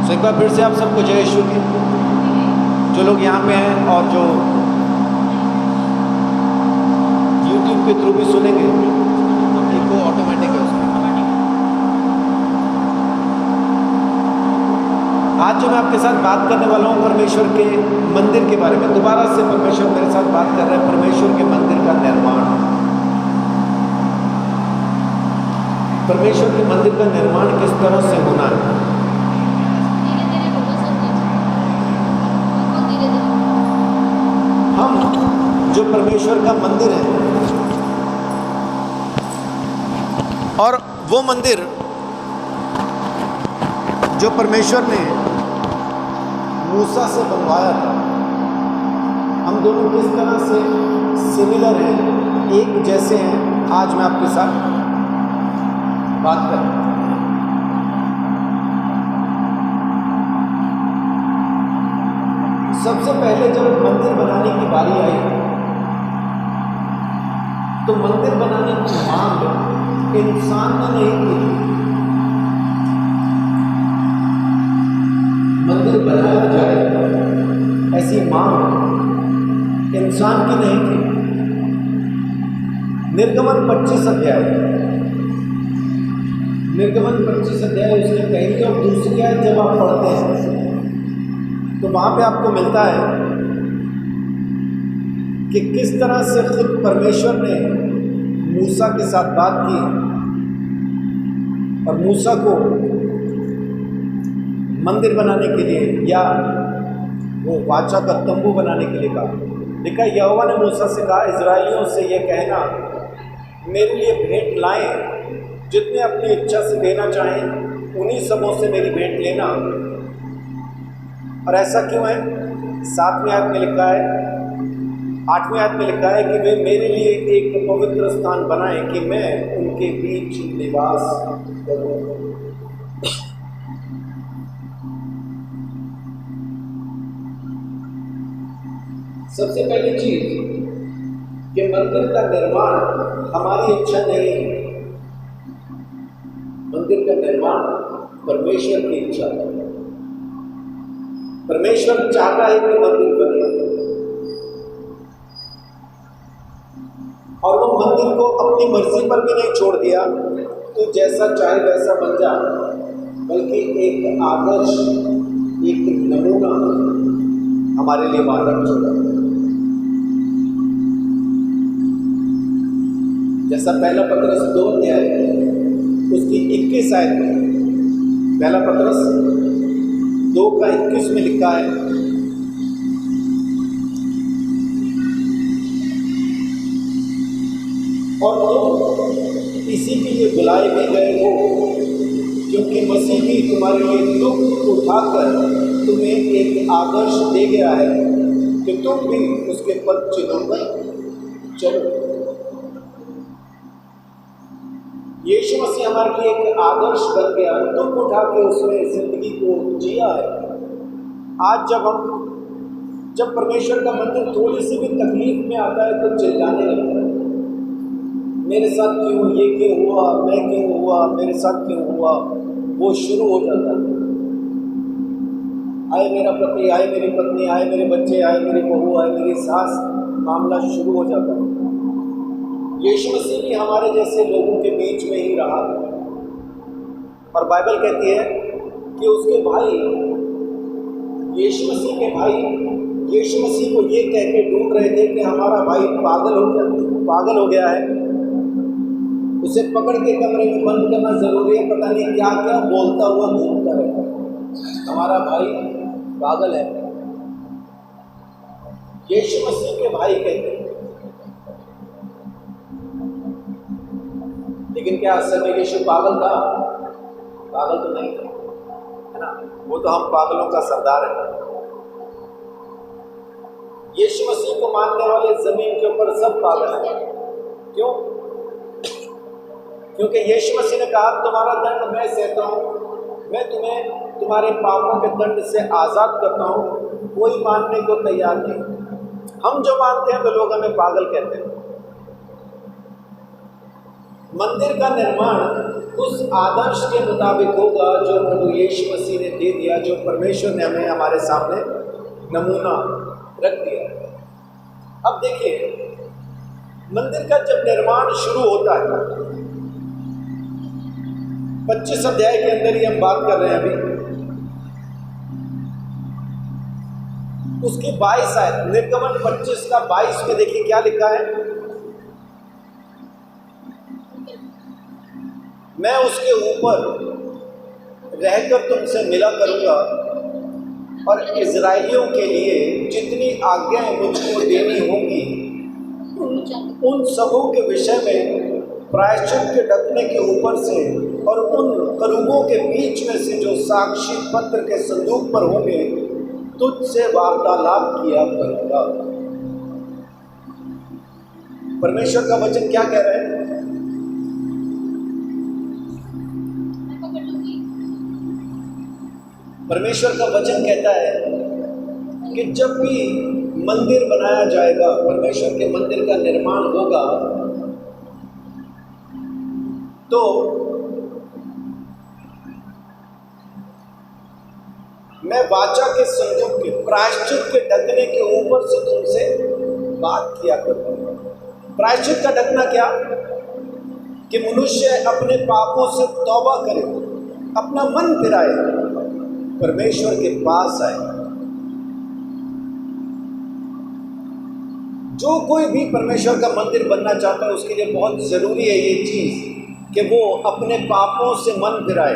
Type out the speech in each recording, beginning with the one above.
तो एक बार फिर से आप सबको जय यीशु की। जो लोग यहाँ पे हैं और जो यूट्यूब के थ्रू भी सुनेंगे, इनको ऑटोमेटिक है उसमें। आज जो मैं आपके साथ बात करने वाला हूँ परमेश्वर के मंदिर के बारे में। दोबारा से परमेश्वर मेरे साथ बात कर रहे हैं परमेश्वर के मंदिर का निर्माण। परमेश्वर के मंदिर का निर्माण किस तरह से होना है। हम जो परमेश्वर का मंदिर है और वो मंदिर जो परमेश्वर ने मूसा से बनवाया था, हम दोनों किस तरह से सिमिलर हैं, एक जैसे हैं, आज मैं आपके साथ बात करूं। सबसे पहले जब मंदिर बनाने की बारी आई तो मंदिर बनाने की मांग इंसान ने नहीं की। मंदिर बनाया जाए ऐसी मांग इंसान की नहीं थी। निर्गमन 25 अध्याय उसकी पहली और दूसरी आयत जब आप पढ़ते हैं तो वहाँ पे आपको मिलता है कि किस तरह से खुद परमेश्वर ने मूसा के साथ बात की और मूसा को मंदिर बनाने के लिए या वो वाचा का तंबू बनाने के लिए कहा। लिखा, यहोवा ने मूसा से कहा, इजराइलियों से यह कहना, मेरे लिए भेंट लाएं, जितने अपनी इच्छा से देना चाहें उन्हीं सबों से मेरी भेंट लेना। और ऐसा क्यों है? 7वें आयत में लिखा है, 8वें आयत में लिखा है कि वे मेरे लिए एक पवित्र स्थान बनाएं कि मैं उनके बीच निवास करूं। सबसे पहली चीज कि मंदिर का निर्माण हमारी इच्छा नहीं है। मंदिर का निर्माण परमेश्वर की इच्छा है। परमेश्वर चाहता है कि मंदिर बने और वो मंदिर को अपनी मर्जी पर भी नहीं छोड़ दिया तो जैसा चाहे वैसा बन जा, बल्कि एक आदर्श, एक नमूना हमारे लिए वहां रख छोड़ा। जैसा पहला पत्रस 2 अध्याय उसकी 21 आयत में, पहला पत्रस 2:21 में लिखा है, और तुम इसी के लिए बुलाए भी गए हो क्योंकि मसीह भी तुम्हारे लिए दुख उठाकर तुम्हें एक आदर्श दे गया है कि तुम भी उसके पद चिन्हों पर चलो। यीशु मसीह हमारे लिए एक आदर्श बन गया, दुख उठा के उसने जिंदगी को जिया है। आज जब परमेश्वर का मंदिर थोड़ी सी भी तकलीफ में आता है तो चिल्लाने लगता है, मेरे साथ क्यों, ये क्यों हुआ, मैं क्यों हुआ, मेरे साथ क्यों हुआ। वो शुरू हो जाता है, आए मेरा पति, आए मेरी पत्नी, आए मेरे बच्चे, आए मेरी बहू, आए मेरी सास, मामला शुरू हो जाता है। यीशु मसीह भी हमारे जैसे लोगों के बीच में ही रहा और बाइबल कहती है कि उसके भाई, यीशु मसीह के भाई यीशु मसीह को ये कह के ढूंढ रहे थे कि हमारा भाई पागल हो गया है, उसे पकड़ के कमरे में बंद करना जरूरी है। पता नहीं क्या क्या बोलता हुआ घूमता रहता है, हमारा भाई पागल है। यीशु मसीह के भाई कहते हैं, लेकिन क्या असल में यीशु पागल था? पागल तो नहीं था, है ना। वो तो हम पागलों का सरदार है। यीशु मसीह को मानने वाले जमीन के ऊपर सब पागल हैं। क्यों? क्योंकि यीशु मसीह ने कहा, तुम्हारा दंड मैं सहता हूँ, मैं तुम्हें तुम्हारे पापों के दंड से आज़ाद करता हूँ। कोई मानने को तैयार नहीं। हम जो मानते हैं तो लोग हमें पागल कहते हैं। मंदिर का निर्माण उस आदर्श के मुताबिक होगा जो प्रभु यीशु मसीह ने दे दिया, जो परमेश्वर ने हमें हमारे सामने नमूना रख दिया। अब देखिए, मंदिर का जब निर्माण शुरू होता है, 25 अध्याय के अंदर ही हम बात कर रहे हैं अभी, उसकी 22 आयत, निर्गमन 25 का 22 में देखिए क्या लिखा है। मैं उसके ऊपर रहकर तुमसे मिला करूंगा और इजराइलियों के लिए जितनी आज्ञाएं मुझको देनी होंगी उन सबों के विषय में प्रायश्चित के ढकने के ऊपर से और उन करूबों के बीच में से जो साक्षी पत्र के संदूक पर होंगे तुझसे वार्तालाप किया करूंगा। परमेश्वर का वचन क्या कह रहा है? परमेश्वर का वचन कहता है कि जब भी मंदिर बनाया जाएगा, परमेश्वर के मंदिर का निर्माण होगा, तो मैं वाचा के संदूक के प्रायश्चित के ढकने के ऊपर से तुमसे बात किया करूंगा। प्रायश्चित का ढकना क्या? कि मनुष्य अपने पापों से तौबा करे, अपना मन फिराए, परमेश्वर के पास आए। जो कोई भी परमेश्वर का मंदिर बनना चाहता है उसके लिए बहुत जरूरी है ये चीज कि वो अपने पापों से मन फिराए,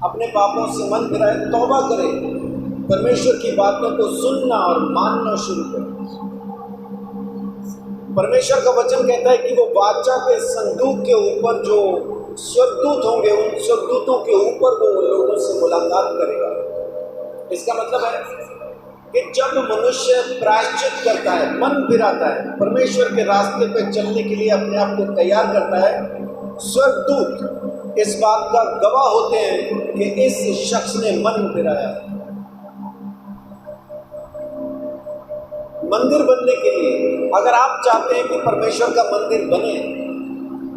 अपने पापों से मन फिराए, तौबा करे, परमेश्वर की बातों को सुनना और मानना शुरू करे। परमेश्वर का वचन कहता है कि वो वाचा के संदूक के ऊपर जो स्वर्गदूत होंगे, उन स्वर्गदूतों के ऊपर वो लोगों से मुलाकात करेगा। इसका मतलब है कि जब मनुष्य प्रायश्चित करता है, मन फिराता है, परमेश्वर के रास्ते पे चलने के लिए अपने आप को तैयार करता है, स्वर्गदूत इस बात का गवाह होते हैं कि इस शख्स ने मन फिराया। मंदिर बनने के लिए अगर आप चाहते हैं कि परमेश्वर का मंदिर बने,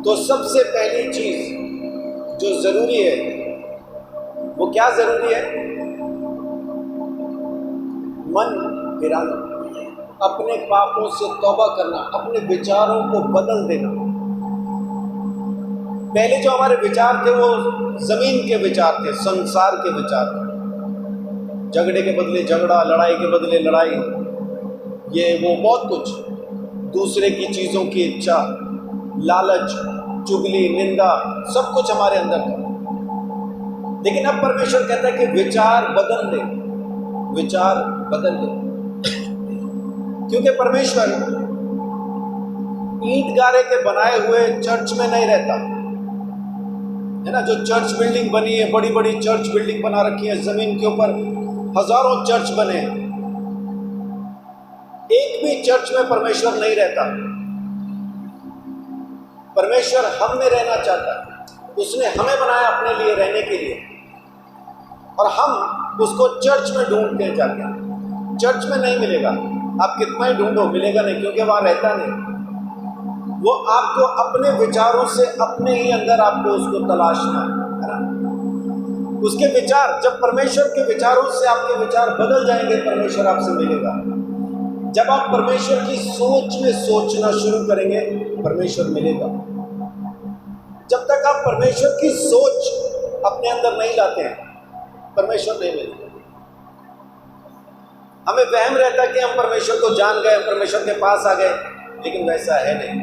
तो सबसे पहली चीज जो जरूरी है वो क्या जरूरी है? मन फिराना, अपने पापों से तौबा करना, अपने विचारों को बदल देना। पहले जो हमारे विचार थे वो जमीन के विचार थे, संसार के विचार थे, झगड़े के बदले झगड़ा, लड़ाई के बदले लड़ाई, ये वो बहुत कुछ, दूसरे की चीजों की इच्छा, लालच, चुगली, निंदा, सब कुछ हमारे अंदर था। लेकिन अब परमेश्वर कहता है कि विचार बदल दे, विचार बदल दे। क्योंकि परमेश्वर ईंट गारे के बनाए हुए चर्च में नहीं रहता है ना। जो चर्च बिल्डिंग बनी है, बड़ी बड़ी चर्च बिल्डिंग बना रखी है, जमीन के ऊपर हजारों चर्च बने, एक भी चर्च में परमेश्वर नहीं रहता। परमेश्वर हम में रहना चाहता है, उसने हमें बनाया अपने लिए रहने के लिए, और हम उसको चर्च में ढूंढते हैं जाके। चर्च में नहीं मिलेगा, आप कितना ही ढूंढो मिलेगा नहीं, क्योंकि वहां रहता नहीं। वो आपको अपने विचारों से, अपने ही अंदर आपको उसको तलाशना है ना। उसके विचार, जब परमेश्वर के विचारों से आपके विचार बदल जाएंगे, परमेश्वर आपसे मिलेगा। जब आप परमेश्वर की सोच में सोचना शुरू करेंगे, परमेश्वर मिलेगा। जब तक आप परमेश्वर की सोच अपने अंदर नहीं लाते हैं, परमेश्वर नहीं मिलता। हमें वहम रहता है कि हम परमेश्वर को जान गए, परमेश्वर के पास आ गए, लेकिन वैसा है नहीं।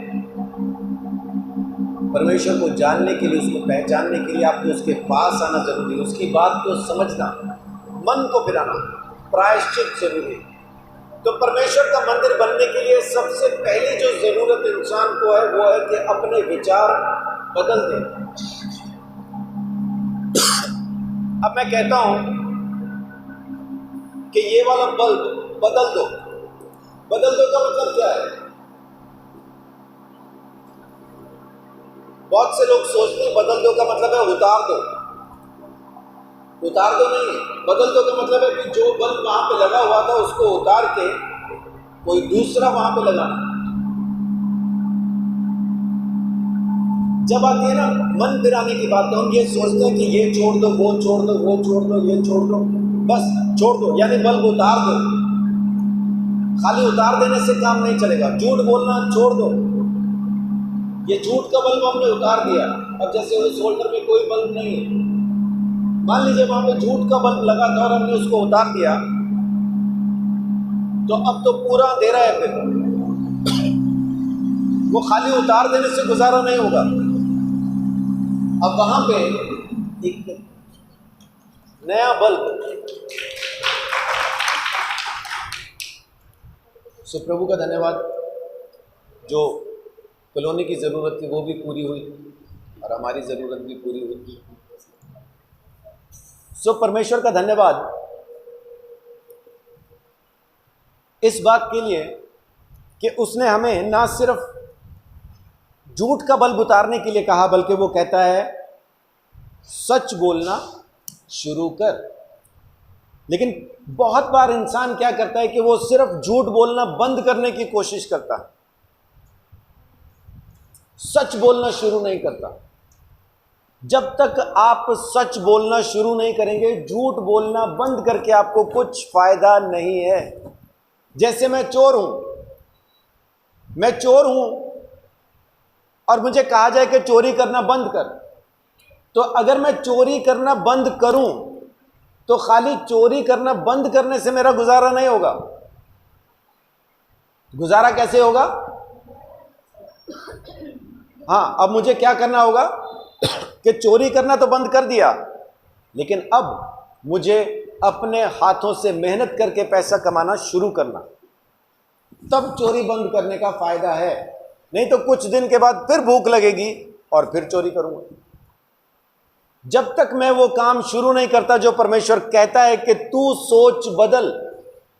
परमेश्वर को जानने के लिए, उसको पहचानने के लिए आपको उसके पास आना जरूरी है, उसकी बात को समझना, मन को फिराना, प्रायश्चित जरूरी है। तो परमेश्वर का मंदिर बनने के लिए सबसे पहली जो जरूरत इंसान को है वो है कि अपने विचार बदल दें। अब मैं कहता हूं कि ये वाला बल्ब बदल दो। बदल दो का मतलब क्या है? बहुत से लोग सोचते हैं बदल दो का मतलब है उतार दो। उतार दो नहीं, बदल दो का मतलब है कि जो बल्ब वहां पे लगा हुआ था उसको उतार के कोई दूसरा वहां पे लगाना। जब आती है ना मन फिराने की बात, तो हम ये सोचते हैं कि ये छोड़ दो, वो छोड़ दो, वो छोड़ दो, ये छोड़ दो, बस छोड़ दो, यानी बल्ब उतार दो। खाली उतार देने से काम नहीं चलेगा। झूठ बोलना छोड़ दो। ये झूठ का बल्ब हमने उतार दिया, अब जैसे उस होल्डर में कोई बल्ब नहीं है, मान लीजिए वहां पे झूठ का बल्ब लगा था और हमने उसको उतार दिया, तो अब तो पूरा अंधेरा है। फिर वो खाली उतार देने से गुजारा नहीं होगा। अब वहां पे एक नया बल्ब, सो प्रभु का धन्यवाद, जो कॉलोनी की ज़रूरत थी वो भी पूरी हुई और हमारी ज़रूरत भी पूरी हुई। सो परमेश्वर का धन्यवाद इस बात के लिए कि उसने हमें ना सिर्फ झूठ का बल्ब उतारने के लिए कहा, बल्कि वो कहता है सच बोलना शुरू कर। लेकिन बहुत बार इंसान क्या करता है कि वो सिर्फ झूठ बोलना बंद करने की कोशिश करता है, सच बोलना शुरू नहीं करता। जब तक आप सच बोलना शुरू नहीं करेंगे, झूठ बोलना बंद करके आपको कुछ फायदा नहीं है। जैसे मैं चोर हूं और मुझे कहा जाए कि चोरी करना बंद कर, तो अगर मैं चोरी करना बंद करूं तो खाली चोरी करना बंद करने से मेरा गुजारा नहीं होगा। गुजारा कैसे होगा? हाँ, अब मुझे क्या करना होगा कि चोरी करना तो बंद कर दिया, लेकिन अब मुझे अपने हाथों से मेहनत करके पैसा कमाना शुरू करना, तब चोरी बंद करने का फायदा है। नहीं तो कुछ दिन के बाद फिर भूख लगेगी और फिर चोरी करूंगा। जब तक मैं वो काम शुरू नहीं करता जो परमेश्वर कहता है कि तू सोच बदल,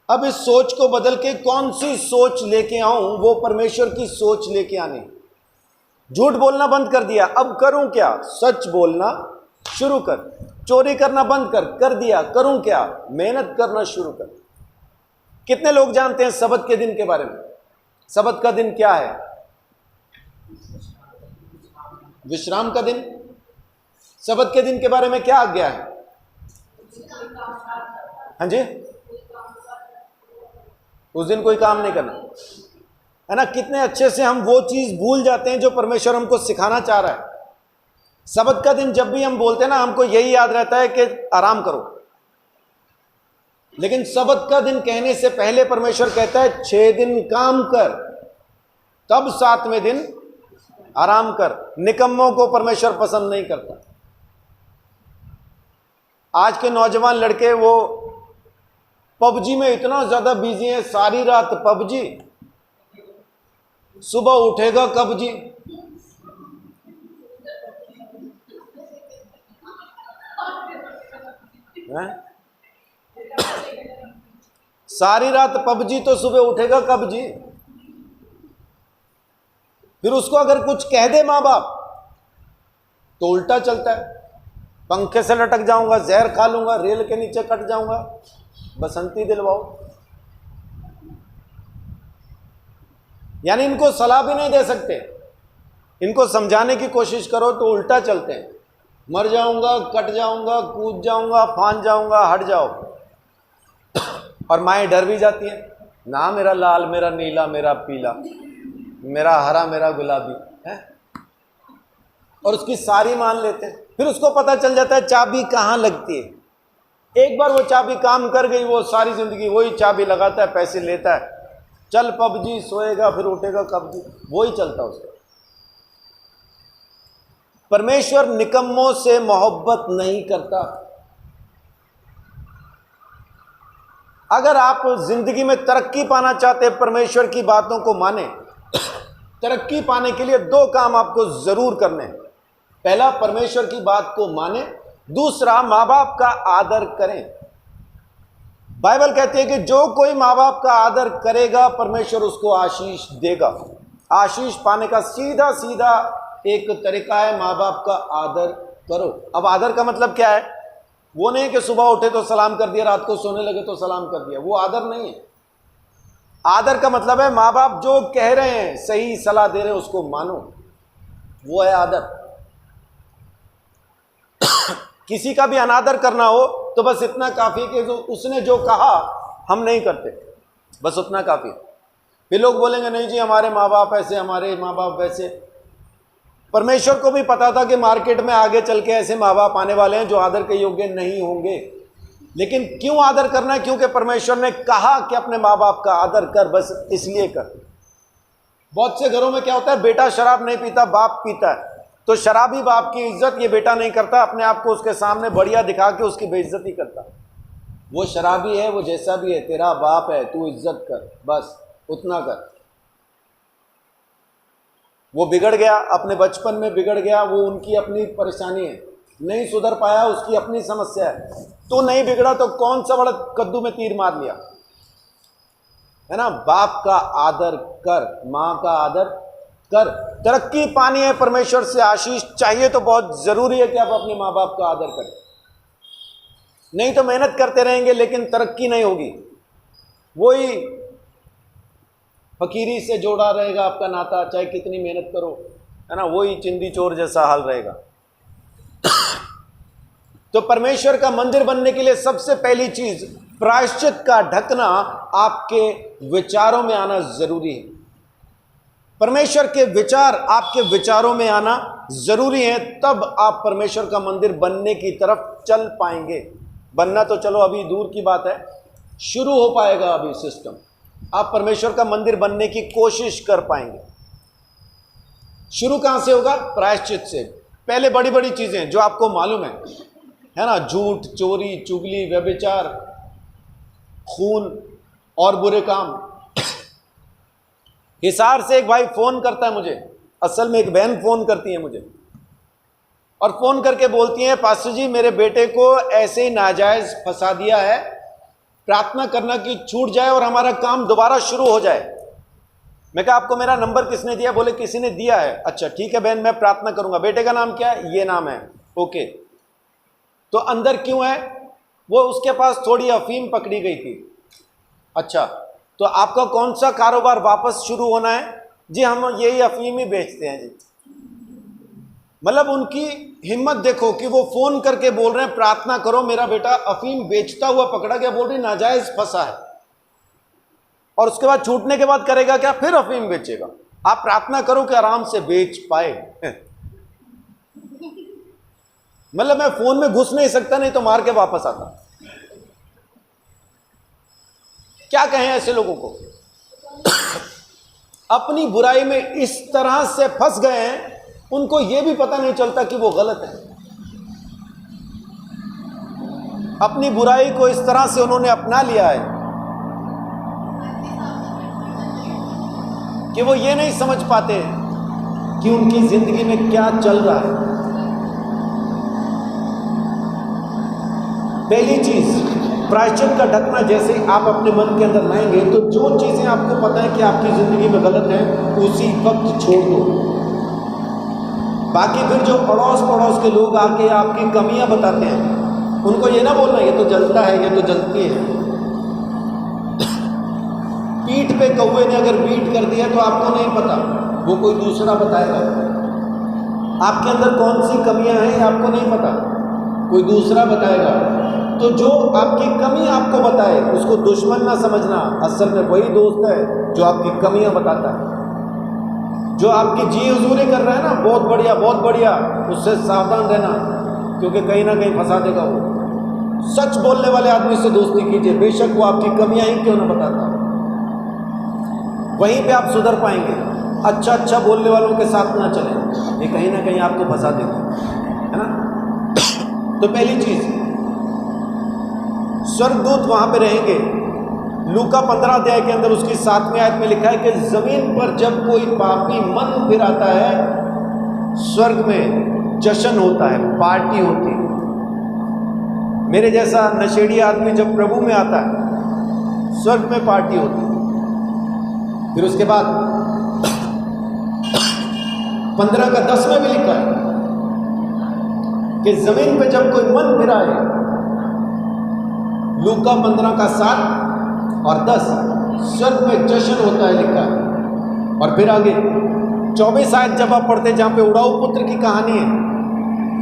अब इस सोच को बदल के कौन सी सोच लेके आऊं, वो परमेश्वर की सोच लेके आनी। झूठ बोलना बंद कर दिया, अब करूं क्या? सच बोलना शुरू कर। चोरी करना बंद कर दिया, करूं क्या? मेहनत करना शुरू कर। कितने लोग जानते हैं सबत के दिन के बारे में? सबत का दिन क्या है? विश्राम का दिन। सबत के दिन के बारे में क्या आज्ञा है? हाँ जी, उस दिन कोई काम नहीं करना, है ना। कितने अच्छे से हम वो चीज भूल जाते हैं जो परमेश्वर हमको सिखाना चाह रहा है। सबत का दिन जब भी हम बोलते हैं ना, हमको यही याद रहता है कि आराम करो, लेकिन सबत का दिन कहने से पहले परमेश्वर कहता है 6 दिन काम कर, तब 7वें दिन आराम कर। निकम्मों को परमेश्वर पसंद नहीं करता। आज के नौजवान लड़के वो पबजी में इतना ज्यादा बिजी हैं, सारी रात पबजी, सुबह उठेगा कब जी? सारी रात पबजी, तो सुबह उठेगा कब जी? फिर उसको अगर कुछ कह दे मां बाप तो उल्टा चलता है। पंखे से लटक जाऊंगा, जहर खा लूंगा, रेल के नीचे कट जाऊंगा, बसंती दिलवाओ। यानी इनको सलाह भी नहीं दे सकते। इनको समझाने की कोशिश करो तो उल्टा चलते हैं। मर जाऊंगा, कट जाऊंगा, कूद जाऊंगा, फांद जाऊंगा, हट जाओ। और माएँ डर भी जाती हैं ना, मेरा लाल, मेरा नीला, मेरा पीला, मेरा हरा, मेरा गुलाबी है, और उसकी सारी मान लेते हैं। फिर उसको पता चल जाता है चाबी कहाँ लगती है। एक बार वो चाबी काम कर गई, वो सारी जिंदगी वही चाबी लगाता है, पैसे लेता है, चल पबजी, सोएगा फिर उठेगा कब जी, वही चलता उसका। परमेश्वर निकम्मों से मोहब्बत नहीं करता। अगर आप जिंदगी में तरक्की पाना चाहते हैं, परमेश्वर की बातों को माने। तरक्की पाने के लिए 2 काम आपको जरूर करने हैं। पहला, परमेश्वर की बात को माने। दूसरा, माँ बाप का आदर करें। बाइबल कहती है कि जो कोई माँ बाप का आदर करेगा, परमेश्वर उसको आशीष देगा। आशीष पाने का सीधा सीधा एक तरीका है, माँ बाप का आदर करो। अब आदर का मतलब क्या है? वो नहीं कि सुबह उठे तो सलाम कर दिया, रात को सोने लगे तो सलाम कर दिया, वो आदर नहीं है। आदर का मतलब है माँ बाप जो कह रहे हैं, सही सलाह दे रहे हैं, उसको मानो, वो है आदर। किसी का भी अनादर करना हो तो बस इतना काफ़ी कि उसने जो कहा हम नहीं करते, बस उतना काफ़ी। फिर लोग बोलेंगे नहीं जी हमारे माँ बाप ऐसे, हमारे माँ बाप वैसे। परमेश्वर को भी पता था कि मार्केट में आगे चल के ऐसे माँ बाप आने वाले हैं जो आदर के योग्य नहीं होंगे, लेकिन क्यों आदर करना है? क्योंकि परमेश्वर ने कहा कि अपने माँ बाप का आदर कर, बस इसलिए कर। बहुत से घरों में क्या होता है, बेटा शराब नहीं पीता, बाप पीता है, तो शराबी बाप की इज्जत ये बेटा नहीं करता, अपने आप को उसके सामने बढ़िया दिखा के उसकी बेइज्जती करता। वो शराबी है, वो जैसा भी है, तेरा बाप है, तू इज्जत कर, बस उतना कर। वो बिगड़ गया, अपने बचपन में बिगड़ गया, वो उनकी अपनी परेशानी है, नहीं सुधर पाया, उसकी अपनी समस्या है। तो नहीं बिगड़ा तो कौन सा बड़ा कद्दू में तीर मार लिया, है ना। बाप का आदर कर, माँ का आदर कर। तरक्की पानी है, परमेश्वर से आशीष चाहिए तो बहुत जरूरी है कि आप अपने माँ बाप का आदर करें, नहीं तो मेहनत करते रहेंगे लेकिन तरक्की नहीं होगी। वही फकीरी से जोड़ा रहेगा आपका नाता, चाहे कितनी मेहनत करो, है ना, वही चिंदी चोर जैसा हाल रहेगा। तो परमेश्वर का मंदिर बनने के लिए सबसे पहली चीज, प्रायश्चित का ढकना आपके विचारों में आना जरूरी है। परमेश्वर के विचार आपके विचारों में आना जरूरी है, तब आप परमेश्वर का मंदिर बनने की तरफ चल पाएंगे। बनना तो चलो अभी दूर की बात है, शुरू हो पाएगा अभी सिस्टम, आप परमेश्वर का मंदिर बनने की कोशिश कर पाएंगे। शुरू कहां से होगा? प्रायश्चित से। पहले बड़ी बड़ी चीजें जो आपको मालूम है ना, झूठ, चोरी, चुगली, व्यभिचार, खून और बुरे काम। हिसार से एक भाई फोन करता है मुझे, असल में एक बहन फोन करती है मुझे, और फोन करके बोलती है पास्टर जी मेरे बेटे को ऐसे ही नाजायज फंसा दिया है, प्रार्थना करना कि छूट जाए और हमारा काम दोबारा शुरू हो जाए। मैं कहा आपको मेरा नंबर किसने दिया? बोले किसी ने दिया है। अच्छा ठीक है बहन, मैं प्रार्थना करूंगा। बेटे का नाम क्या है? ये नाम है। ओके, तो अंदर क्यों है? वो उसके पास थोड़ी अफीम पकड़ी गई थी। अच्छा, तो आपका कौन सा कारोबार वापस शुरू होना है? जी हम यही अफीम ही बेचते हैं जी। मतलब उनकी हिम्मत देखो कि वो फोन करके बोल रहे हैं प्रार्थना करो, मेरा बेटा अफीम बेचता हुआ पकड़ा गया, बोल रही नाजायज फंसा है, और उसके बाद छूटने के बाद करेगा क्या? फिर अफीम बेचेगा। आप प्रार्थना करो कि आराम से बेच पाए। मतलब मैं फोन में घुस नहीं सकता, नहीं तो मार के वापस आता। क्या कहें ऐसे लोगों को? अपनी बुराई में इस तरह से फंस गए हैं, उनको यह भी पता नहीं चलता कि वो गलत है। अपनी बुराई को इस तरह से उन्होंने अपना लिया है कि वो ये नहीं समझ पाते कि उनकी जिंदगी में क्या चल रहा है। पहली चीज, प्रायश्चित का ढकना जैसे आप अपने मन के अंदर लाएंगे तो जो चीजें आपको पता है कि आपकी जिंदगी में गलत है उसी वक्त छोड़ दो। बाकी फिर जो पड़ोस के लोग आके आपकी कमियां बताते हैं, उनको ये ना बोलना ये तो जलता है, ये तो जलती है। पीठ पे कौवे ने अगर बीट कर दिया तो आपको नहीं पता, वो कोई दूसरा बताएगा। आपके अंदर कौन सी कमियां हैं आपको नहीं पता, कोई दूसरा बताएगा। तो जो आपकी कमी आपको बताए उसको दुश्मन ना समझना, असल में वही दोस्त है जो आपकी कमियां बताता है। जो आपकी जी हुजूरी कर रहा है ना, बहुत बढ़िया बहुत बढ़िया, उससे सावधान रहना, क्योंकि कहीं ना कहीं फंसा देगा वो। सच बोलने वाले आदमी से दोस्ती कीजिए, बेशक वो आपकी कमियां ही क्यों ना बताता, वहीं पे आप सुधर पाएंगे। अच्छा बोलने वालों के साथ ना चलें, ये कहीं ना कहीं आपको फंसा देगा, है ना। तो पहली चीज, स्वर्गदूत वहां पे रहेंगे। लूका 15 अध्याय के अंदर उसकी 7वीं आयत में लिखा है कि जमीन पर जब कोई पापी मन फिराता है, स्वर्ग में जश्न होता है, पार्टी होती है। मेरे जैसा नशेड़ी आदमी जब प्रभु में आता है, स्वर्ग में पार्टी होती है। फिर उसके बाद 15 का 10 में भी लिखा है कि जमीन पे जब कोई मन फिराए, लूका 15 का 7 और 10, स्वर्ग में जश्न होता है लिखा है। और फिर आगे 24 आयत जब आप पढ़ते जहां पे उड़ाऊ पुत्र की कहानी है,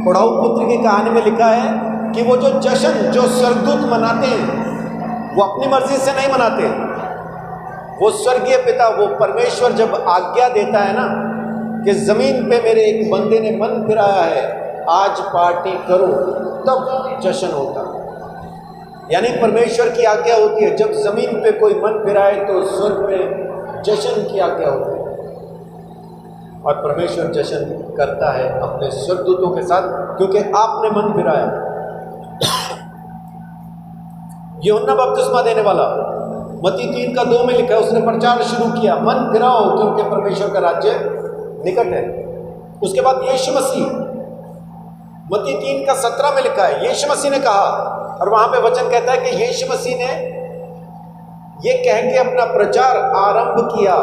पढ़ाऊ पुत्र की कहानी में लिखा है कि वो जो जश्न जो स्वर्गदूत मनाते हैं वो अपनी मर्जी से नहीं मनाते। वो स्वर्गीय पिता, वो परमेश्वर जब आज्ञा देता है ना कि ज़मीन पे मेरे एक बंदे ने मन फिराया है, आज पार्टी करो, तब जश्न होता है। यानी परमेश्वर की आज्ञा होती है। जब ज़मीन पे कोई मन फिराए तो स्वर्ग में जश्न की आज्ञा होती है। और परमेश्वर जश्न करता है अपने स्वर्गदूतों के साथ, क्योंकि आपने मन फिराया। यूहन्ना बपतिस्मा देने वाला मत्ती 3:2 में लिखा है, उसने प्रचार शुरू किया, मन फिराओ क्योंकि परमेश्वर का राज्य निकट है। उसके बाद यीशु मसीह, मत्ती 3:17 में लिखा है, यीशु मसीह ने कहा, और वहां पे वचन कहता है कि यीशु मसीह ने ये कह के अपना प्रचार आरंभ किया,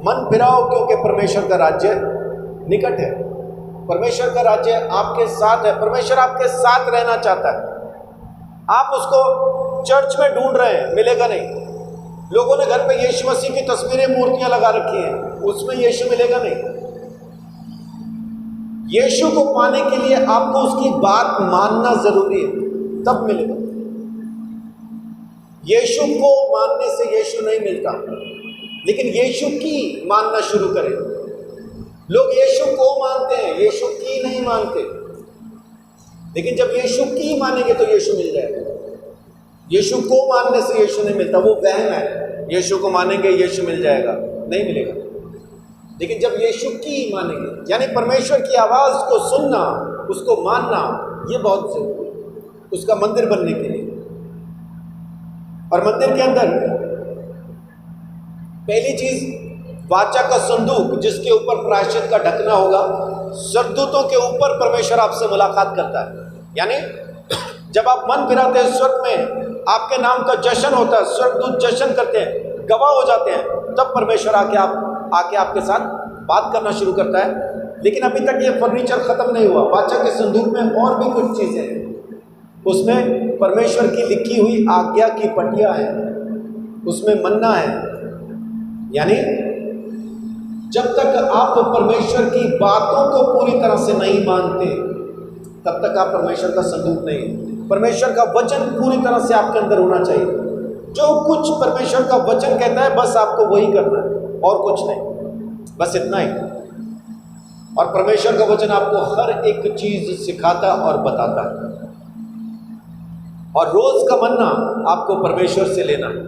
मन फिराओ क्योंकि परमेश्वर का राज्य निकट है। परमेश्वर का राज्य आपके साथ है। परमेश्वर आपके साथ रहना चाहता है। आप उसको चर्च में ढूंढ रहे हैं, मिलेगा नहीं। लोगों ने घर पे यीशु मसीह की तस्वीरें, मूर्तियां लगा रखी हैं, उसमें यीशु मिलेगा नहीं। यीशु को पाने के लिए आपको उसकी बात मानना जरूरी है, तब मिलेगा। यीशु को मानने से यीशु नहीं मिलता, लेकिन यीशु की मानना शुरू करें। लोग यीशु को मानते हैं, यीशु की नहीं मानते। लेकिन जब यीशु की मानेंगे तो यीशु मिल जाएगा। यीशु को मानने से यीशु नहीं मिलता, वो वहम है। यीशु को मानेंगे यीशु मिल जाएगा, नहीं मिलेगा। लेकिन जब यीशु की मानेंगे, यानी परमेश्वर की आवाज़ को सुनना, उसको मानना, ये बहुत जरूरी है उसका मंदिर बनने के लिए। और मंदिर के अंदर पहली चीज वाचा का संदूक, जिसके ऊपर प्रायश्चित का ढकना होगा। स्वर्गदूतों के ऊपर परमेश्वर आपसे मुलाकात करता है। यानी जब आप मन फिराते हैं, स्वर्ग में आपके नाम का जश्न होता है, स्वर्गदूत जश्न करते हैं, गवाह हो जाते हैं, तब परमेश्वर आके आपके साथ बात करना शुरू करता है। लेकिन अभी तक ये फर्नीचर खत्म नहीं हुआ। वाचा के संदूक में और भी कुछ चीजें हैं। उसमें परमेश्वर की लिखी हुई आज्ञा की पटिया है, उसमें मन्ना है। यानी जब तक आप परमेश्वर की बातों को पूरी तरह से नहीं मानते, तब तक आप परमेश्वर का संदूक नहीं। परमेश्वर का वचन पूरी तरह से आपके अंदर होना चाहिए। जो कुछ परमेश्वर का वचन कहता है, बस आपको वही करना है और कुछ नहीं, बस इतना ही। और परमेश्वर का वचन आपको हर एक चीज सिखाता और बताता है। और रोज का मन्ना आपको परमेश्वर से लेना है।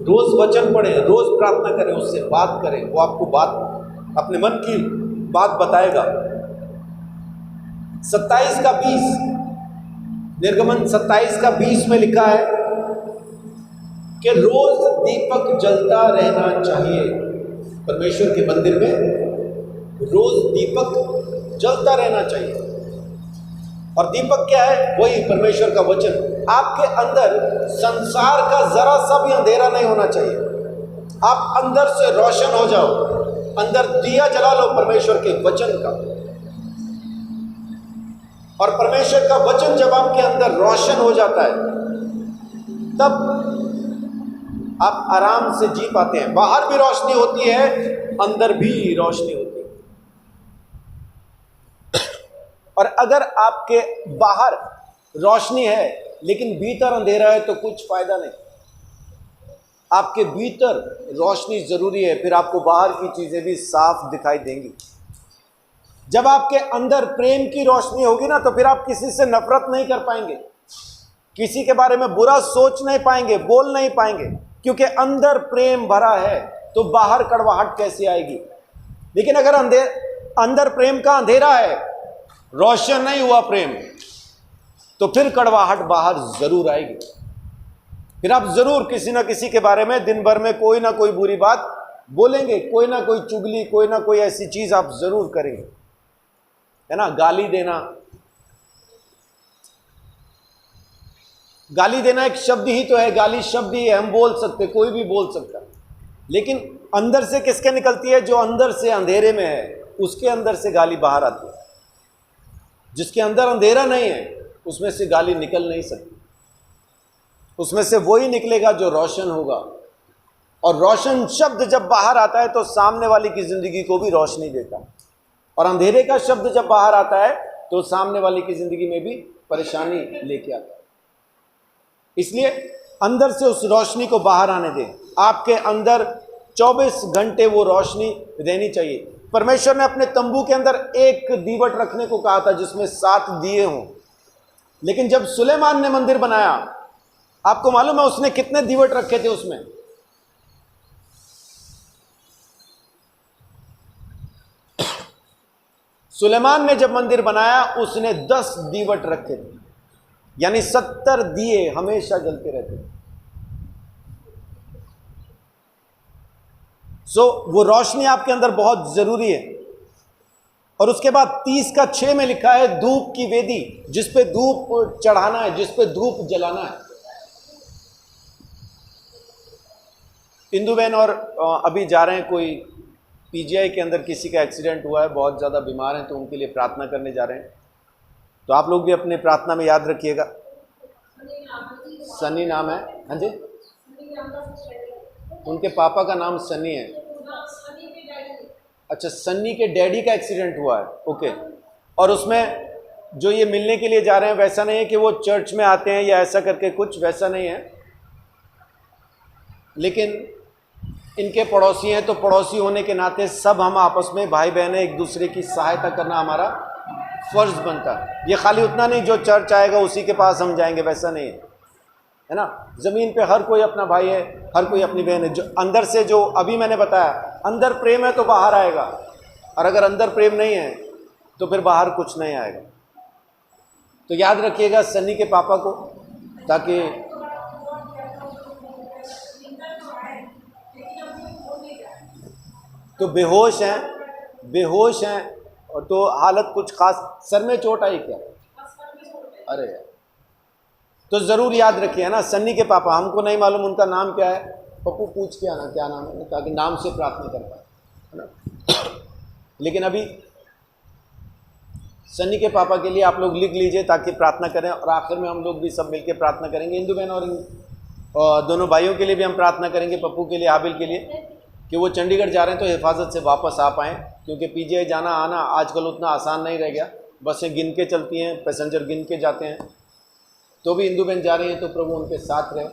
रोज वचन पढ़ें, रोज प्रार्थना करें, उससे बात करें, वो आपको बात, अपने मन की बात बताएगा। 27:20, निर्गमन 27:20 में लिखा है कि रोज दीपक जलता रहना चाहिए। परमेश्वर के मंदिर में रोज दीपक जलता रहना चाहिए। और दीपक क्या है? वही परमेश्वर का वचन। आपके अंदर संसार का जरा सा भी अंधेरा नहीं होना चाहिए। आप अंदर से रोशन हो जाओ, अंदर दिया जला लो परमेश्वर के वचन का। और परमेश्वर का वचन जब आपके अंदर रोशन हो जाता है, तब आप आराम से जी पाते हैं। बाहर भी रोशनी होती है, अंदर भी रोशनी होती है। और अगर आपके बाहर रोशनी है लेकिन भीतर अंधेरा है तो कुछ फायदा नहीं। आपके भीतर रोशनी जरूरी है, फिर आपको बाहर की चीजें भी साफ दिखाई देंगी। जब आपके अंदर प्रेम की रोशनी होगी ना, तो फिर आप किसी से नफरत नहीं कर पाएंगे, किसी के बारे में बुरा सोच नहीं पाएंगे, बोल नहीं पाएंगे, क्योंकि अंदर प्रेम भरा है। तो बाहर कड़वाहट कैसे आएगी? लेकिन अगर अंदर प्रेम का अंधेरा है, रोशन नहीं हुआ प्रेम, तो फिर कड़वाहट बाहर जरूर आएगी। फिर आप जरूर किसी ना किसी के बारे में दिन भर में कोई ना कोई बुरी बात बोलेंगे, कोई ना कोई चुगली, कोई ना कोई ऐसी चीज आप जरूर करेंगे, है ना। गाली देना, गाली देना एक शब्द ही तो है, गाली शब्द ही है, हम बोल सकते, कोई भी बोल सकता। लेकिन अंदर से किसके निकलती है? जो अंदर से अंधेरे में है, उसके अंदर से गाली बाहर आती है। जिसके अंदर अंधेरा नहीं है, उसमें से गाली निकल नहीं सकती। उसमें से वही निकलेगा जो रोशन होगा। और रोशन शब्द जब बाहर आता है तो सामने वाले की जिंदगी को भी रोशनी देता है। और अंधेरे का शब्द जब बाहर आता है तो सामने वाले की ज़िंदगी में भी परेशानी लेके आता है। इसलिए अंदर से उस रोशनी को बाहर आने दें। आपके अंदर 24 घंटे वो रोशनी रहनी चाहिए। परमेश्वर ने अपने तंबू के अंदर एक दीवट रखने को कहा था जिसमें 7 दिए हों, लेकिन जब सुलेमान ने मंदिर बनाया, आपको मालूम है उसने कितने दीवट रखे थे उसमें? सुलेमान ने जब मंदिर बनाया उसने 10 दीवट रखे थे, यानी 70 दिए हमेशा जलते रहते थे। वो रोशनी आपके अंदर बहुत जरूरी है। और उसके बाद 30 का 6 में लिखा है धूप की वेदी, जिस पे धूप चढ़ाना है, जिस पे धूप जलाना है। इंदु बहन और अभी जा रहे हैं, कोई पीजीआई के अंदर किसी का एक्सीडेंट हुआ है, बहुत ज़्यादा बीमार हैं, तो उनके लिए प्रार्थना करने जा रहे हैं। तो आप लोग भी अपने प्रार्थना में याद रखिएगा। सनी नाम है। हाँ जी, उनके पापा का नाम सनी है। अच्छा, सन्नी के डैडी का एक्सीडेंट हुआ है। ओके। और उसमें जो ये मिलने के लिए जा रहे हैं, वैसा नहीं है कि वो चर्च में आते हैं या ऐसा करके कुछ, वैसा नहीं है, लेकिन इनके पड़ोसी हैं, तो पड़ोसी होने के नाते सब हम आपस में भाई बहन एक दूसरे की सहायता करना हमारा फर्ज बनता है। ये खाली उतना नहीं जो चर्च आएगा उसी के पास हम जाएंगे, वैसा नहीं है ना। ज़मीन पे हर कोई अपना भाई है, हर कोई अपनी बहन है। जो अंदर से, जो अभी मैंने बताया, अंदर प्रेम है तो बाहर आएगा, और अगर अंदर प्रेम नहीं है तो फिर बाहर कुछ नहीं आएगा। तो याद रखिएगा सन्नी के पापा को, ताकि तो बेहोश हैं और तो हालत कुछ खास, सर में चोट आई क्या? अरे यार, तो ज़रूर याद रखिए ना, सन्नी के पापा, हमको नहीं मालूम उनका नाम क्या है, पप्पू पूछ के आना क्या नाम है, ताकि नाम से प्रार्थना कर पाए, है ना। लेकिन अभी सन्नी के पापा के लिए आप लोग लिख लीजिए ताकि प्रार्थना करें, और आखिर में हम लोग भी सब मिलकर प्रार्थना करेंगे। इंदु बहन और दोनों भाइयों के लिए भी हम प्रार्थना करेंगे, पप्पू के लिए, आबिल के लिए, कि वो चंडीगढ़ जा रहे हैं तो हिफाजत से वापस आ पाएँ, क्योंकि पीजीआई जाना आना आजकल उतना आसान नहीं रह गया। बसें गिन के चलती हैं, पैसेंजर गिन के जाते हैं। तो भी इंदु बहन जा रही हैं, तो प्रभु उनके साथ रहे।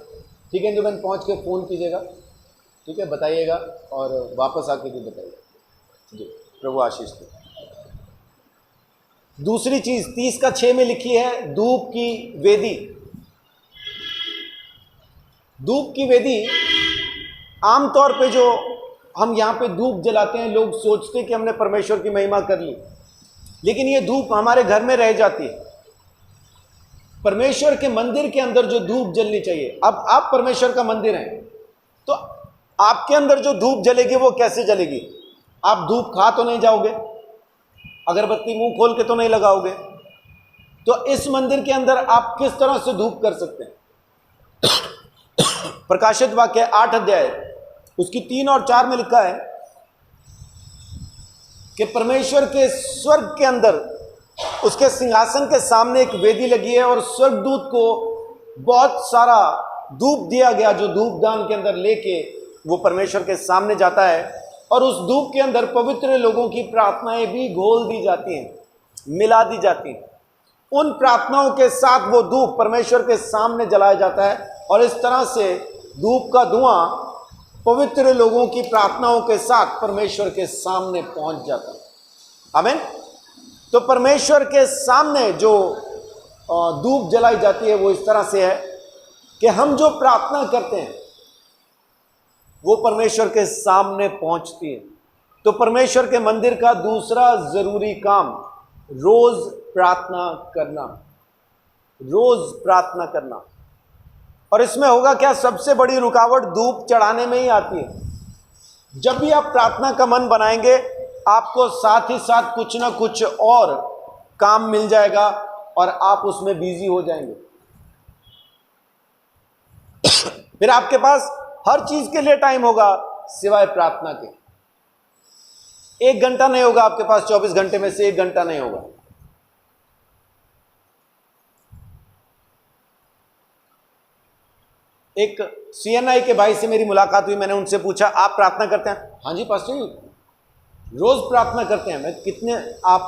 ठीक है इंदु बहन, पहुँच के फ़ोन कीजिएगा, ठीक है, बताइएगा, और वापस आके भी बताइएगा जी। प्रभु आशीष दे। दूसरी चीज़ 30 का 6 में लिखी है धूप की वेदी। धूप की वेदी, आमतौर पे जो हम यहाँ पे धूप जलाते हैं, लोग सोचते हैं कि हमने परमेश्वर की महिमा कर ली, लेकिन ये धूप हमारे घर में रह जाती है। परमेश्वर के मंदिर के अंदर जो धूप जलनी चाहिए, अब आप परमेश्वर का मंदिर हैं, तो आपके अंदर जो धूप जलेगी वो कैसे जलेगी? आप धूप खा तो नहीं जाओगे, अगरबत्ती मुंह खोल के तो नहीं लगाओगे, तो इस मंदिर के अंदर आप किस तरह से धूप कर सकते हैं? प्रकाशित वाक्य 8 अध्याय उसकी 3 और 4 में लिखा है कि परमेश्वर के स्वर्ग के अंदर उसके सिंहासन के सामने एक वेदी लगी है, और स्वर्गदूत को बहुत सारा धूप दिया गया, जो धूपदान के अंदर लेके वो परमेश्वर के सामने जाता है, और उस धूप के अंदर पवित्र लोगों की प्रार्थनाएं भी घोल दी जाती हैं, मिला दी जाती हैं। उन प्रार्थनाओं के साथ वो धूप परमेश्वर के सामने जलाया जाता है, और इस तरह से धूप का धुआं पवित्र लोगों की प्रार्थनाओं के साथ परमेश्वर के सामने पहुंच जाता है। आमीन। तो परमेश्वर के सामने जो धूप जलाई जाती है वो इस तरह से है कि हम जो प्रार्थना करते हैं वो परमेश्वर के सामने पहुंचती है। तो परमेश्वर के मंदिर का दूसरा जरूरी काम रोज प्रार्थना करना, रोज प्रार्थना करना। और इसमें होगा क्या? सबसे बड़ी रुकावट धूप चढ़ाने में ही आती है। जब भी आप प्रार्थना का मन बनाएंगे, आपको साथ ही साथ कुछ ना कुछ और काम मिल जाएगा और आप उसमें बिजी हो जाएंगे। फिर आपके पास हर चीज के लिए टाइम होगा सिवाय प्रार्थना के। 1 घंटा नहीं होगा आपके पास, 24 घंटे में से 1 घंटा नहीं होगा। एक CNI के भाई से मेरी मुलाकात हुई, मैंने उनसे पूछा आप प्रार्थना करते हैं? हाँ जी पास्टर जी, रोज प्रार्थना करते हैं। मैं कितने आप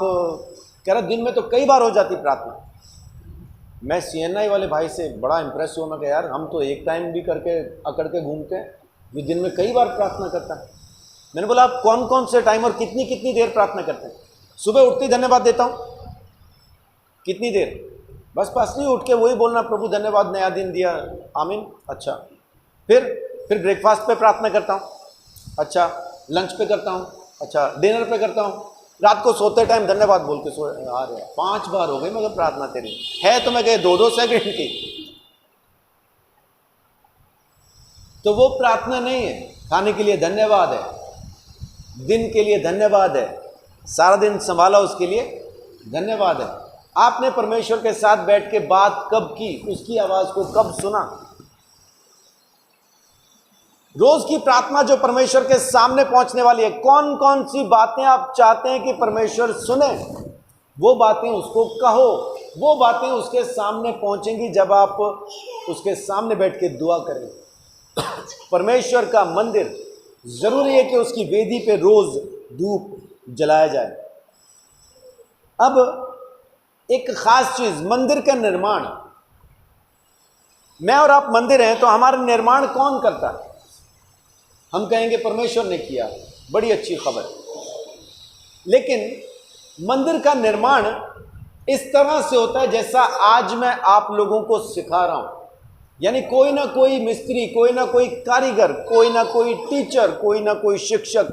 कह रहा दिन में तो कई बार हो जाती प्रार्थना। मैं CNI वाले भाई से बड़ा इंप्रेस हुआ। मैं कहा यार हम तो एक टाइम भी करके अकड़ के घूमते हैं, ये दिन में कई बार प्रार्थना करता है। मैंने बोला आप कौन कौन से टाइम और कितनी कितनी देर प्रार्थना करते हैं? सुबह उठते ही धन्यवाद देता हूँ। कितनी देर? बस पास नहीं, उठ के वही बोलना प्रभु धन्यवाद नया दिन दिया, आमीन। अच्छा, फिर ब्रेकफास्ट पे प्रार्थना करता हूँ। अच्छा, लंच पे करता हूँ। अच्छा, डिनर पे करता हूँ। रात को सोते टाइम धन्यवाद बोल के सो आ रहे 5 बार हो गई मगर प्रार्थना तेरी है तो मैं कहे 2-2 सेकंड की, तो वो प्रार्थना नहीं है। खाने के लिए धन्यवाद है, दिन के लिए धन्यवाद है, सारा दिन संभाला उसके लिए धन्यवाद है। आपने परमेश्वर के साथ बैठ के बात कब की, उसकी आवाज को कब सुना? रोज की प्रार्थना जो परमेश्वर के सामने पहुंचने वाली है, कौन कौन सी बातें आप चाहते हैं कि परमेश्वर सुने, वो बातें उसको कहो। वो बातें उसके सामने पहुंचेंगी जब आप उसके सामने बैठ के दुआ करें। परमेश्वर का मंदिर जरूरी है कि उसकी वेदी पे रोज धूप जलाया जाए। अब एक खास चीज, मंदिर का निर्माण। मैं और आप मंदिर हैं तो हमारा निर्माण कौन करता है? हम कहेंगे परमेश्वर ने किया, बड़ी अच्छी खबर। लेकिन मंदिर का निर्माण इस तरह से होता है जैसा आज मैं आप लोगों को सिखा रहा हूं। यानी कोई ना कोई मिस्त्री, कोई ना कोई कारीगर, कोई ना कोई टीचर, कोई ना कोई शिक्षक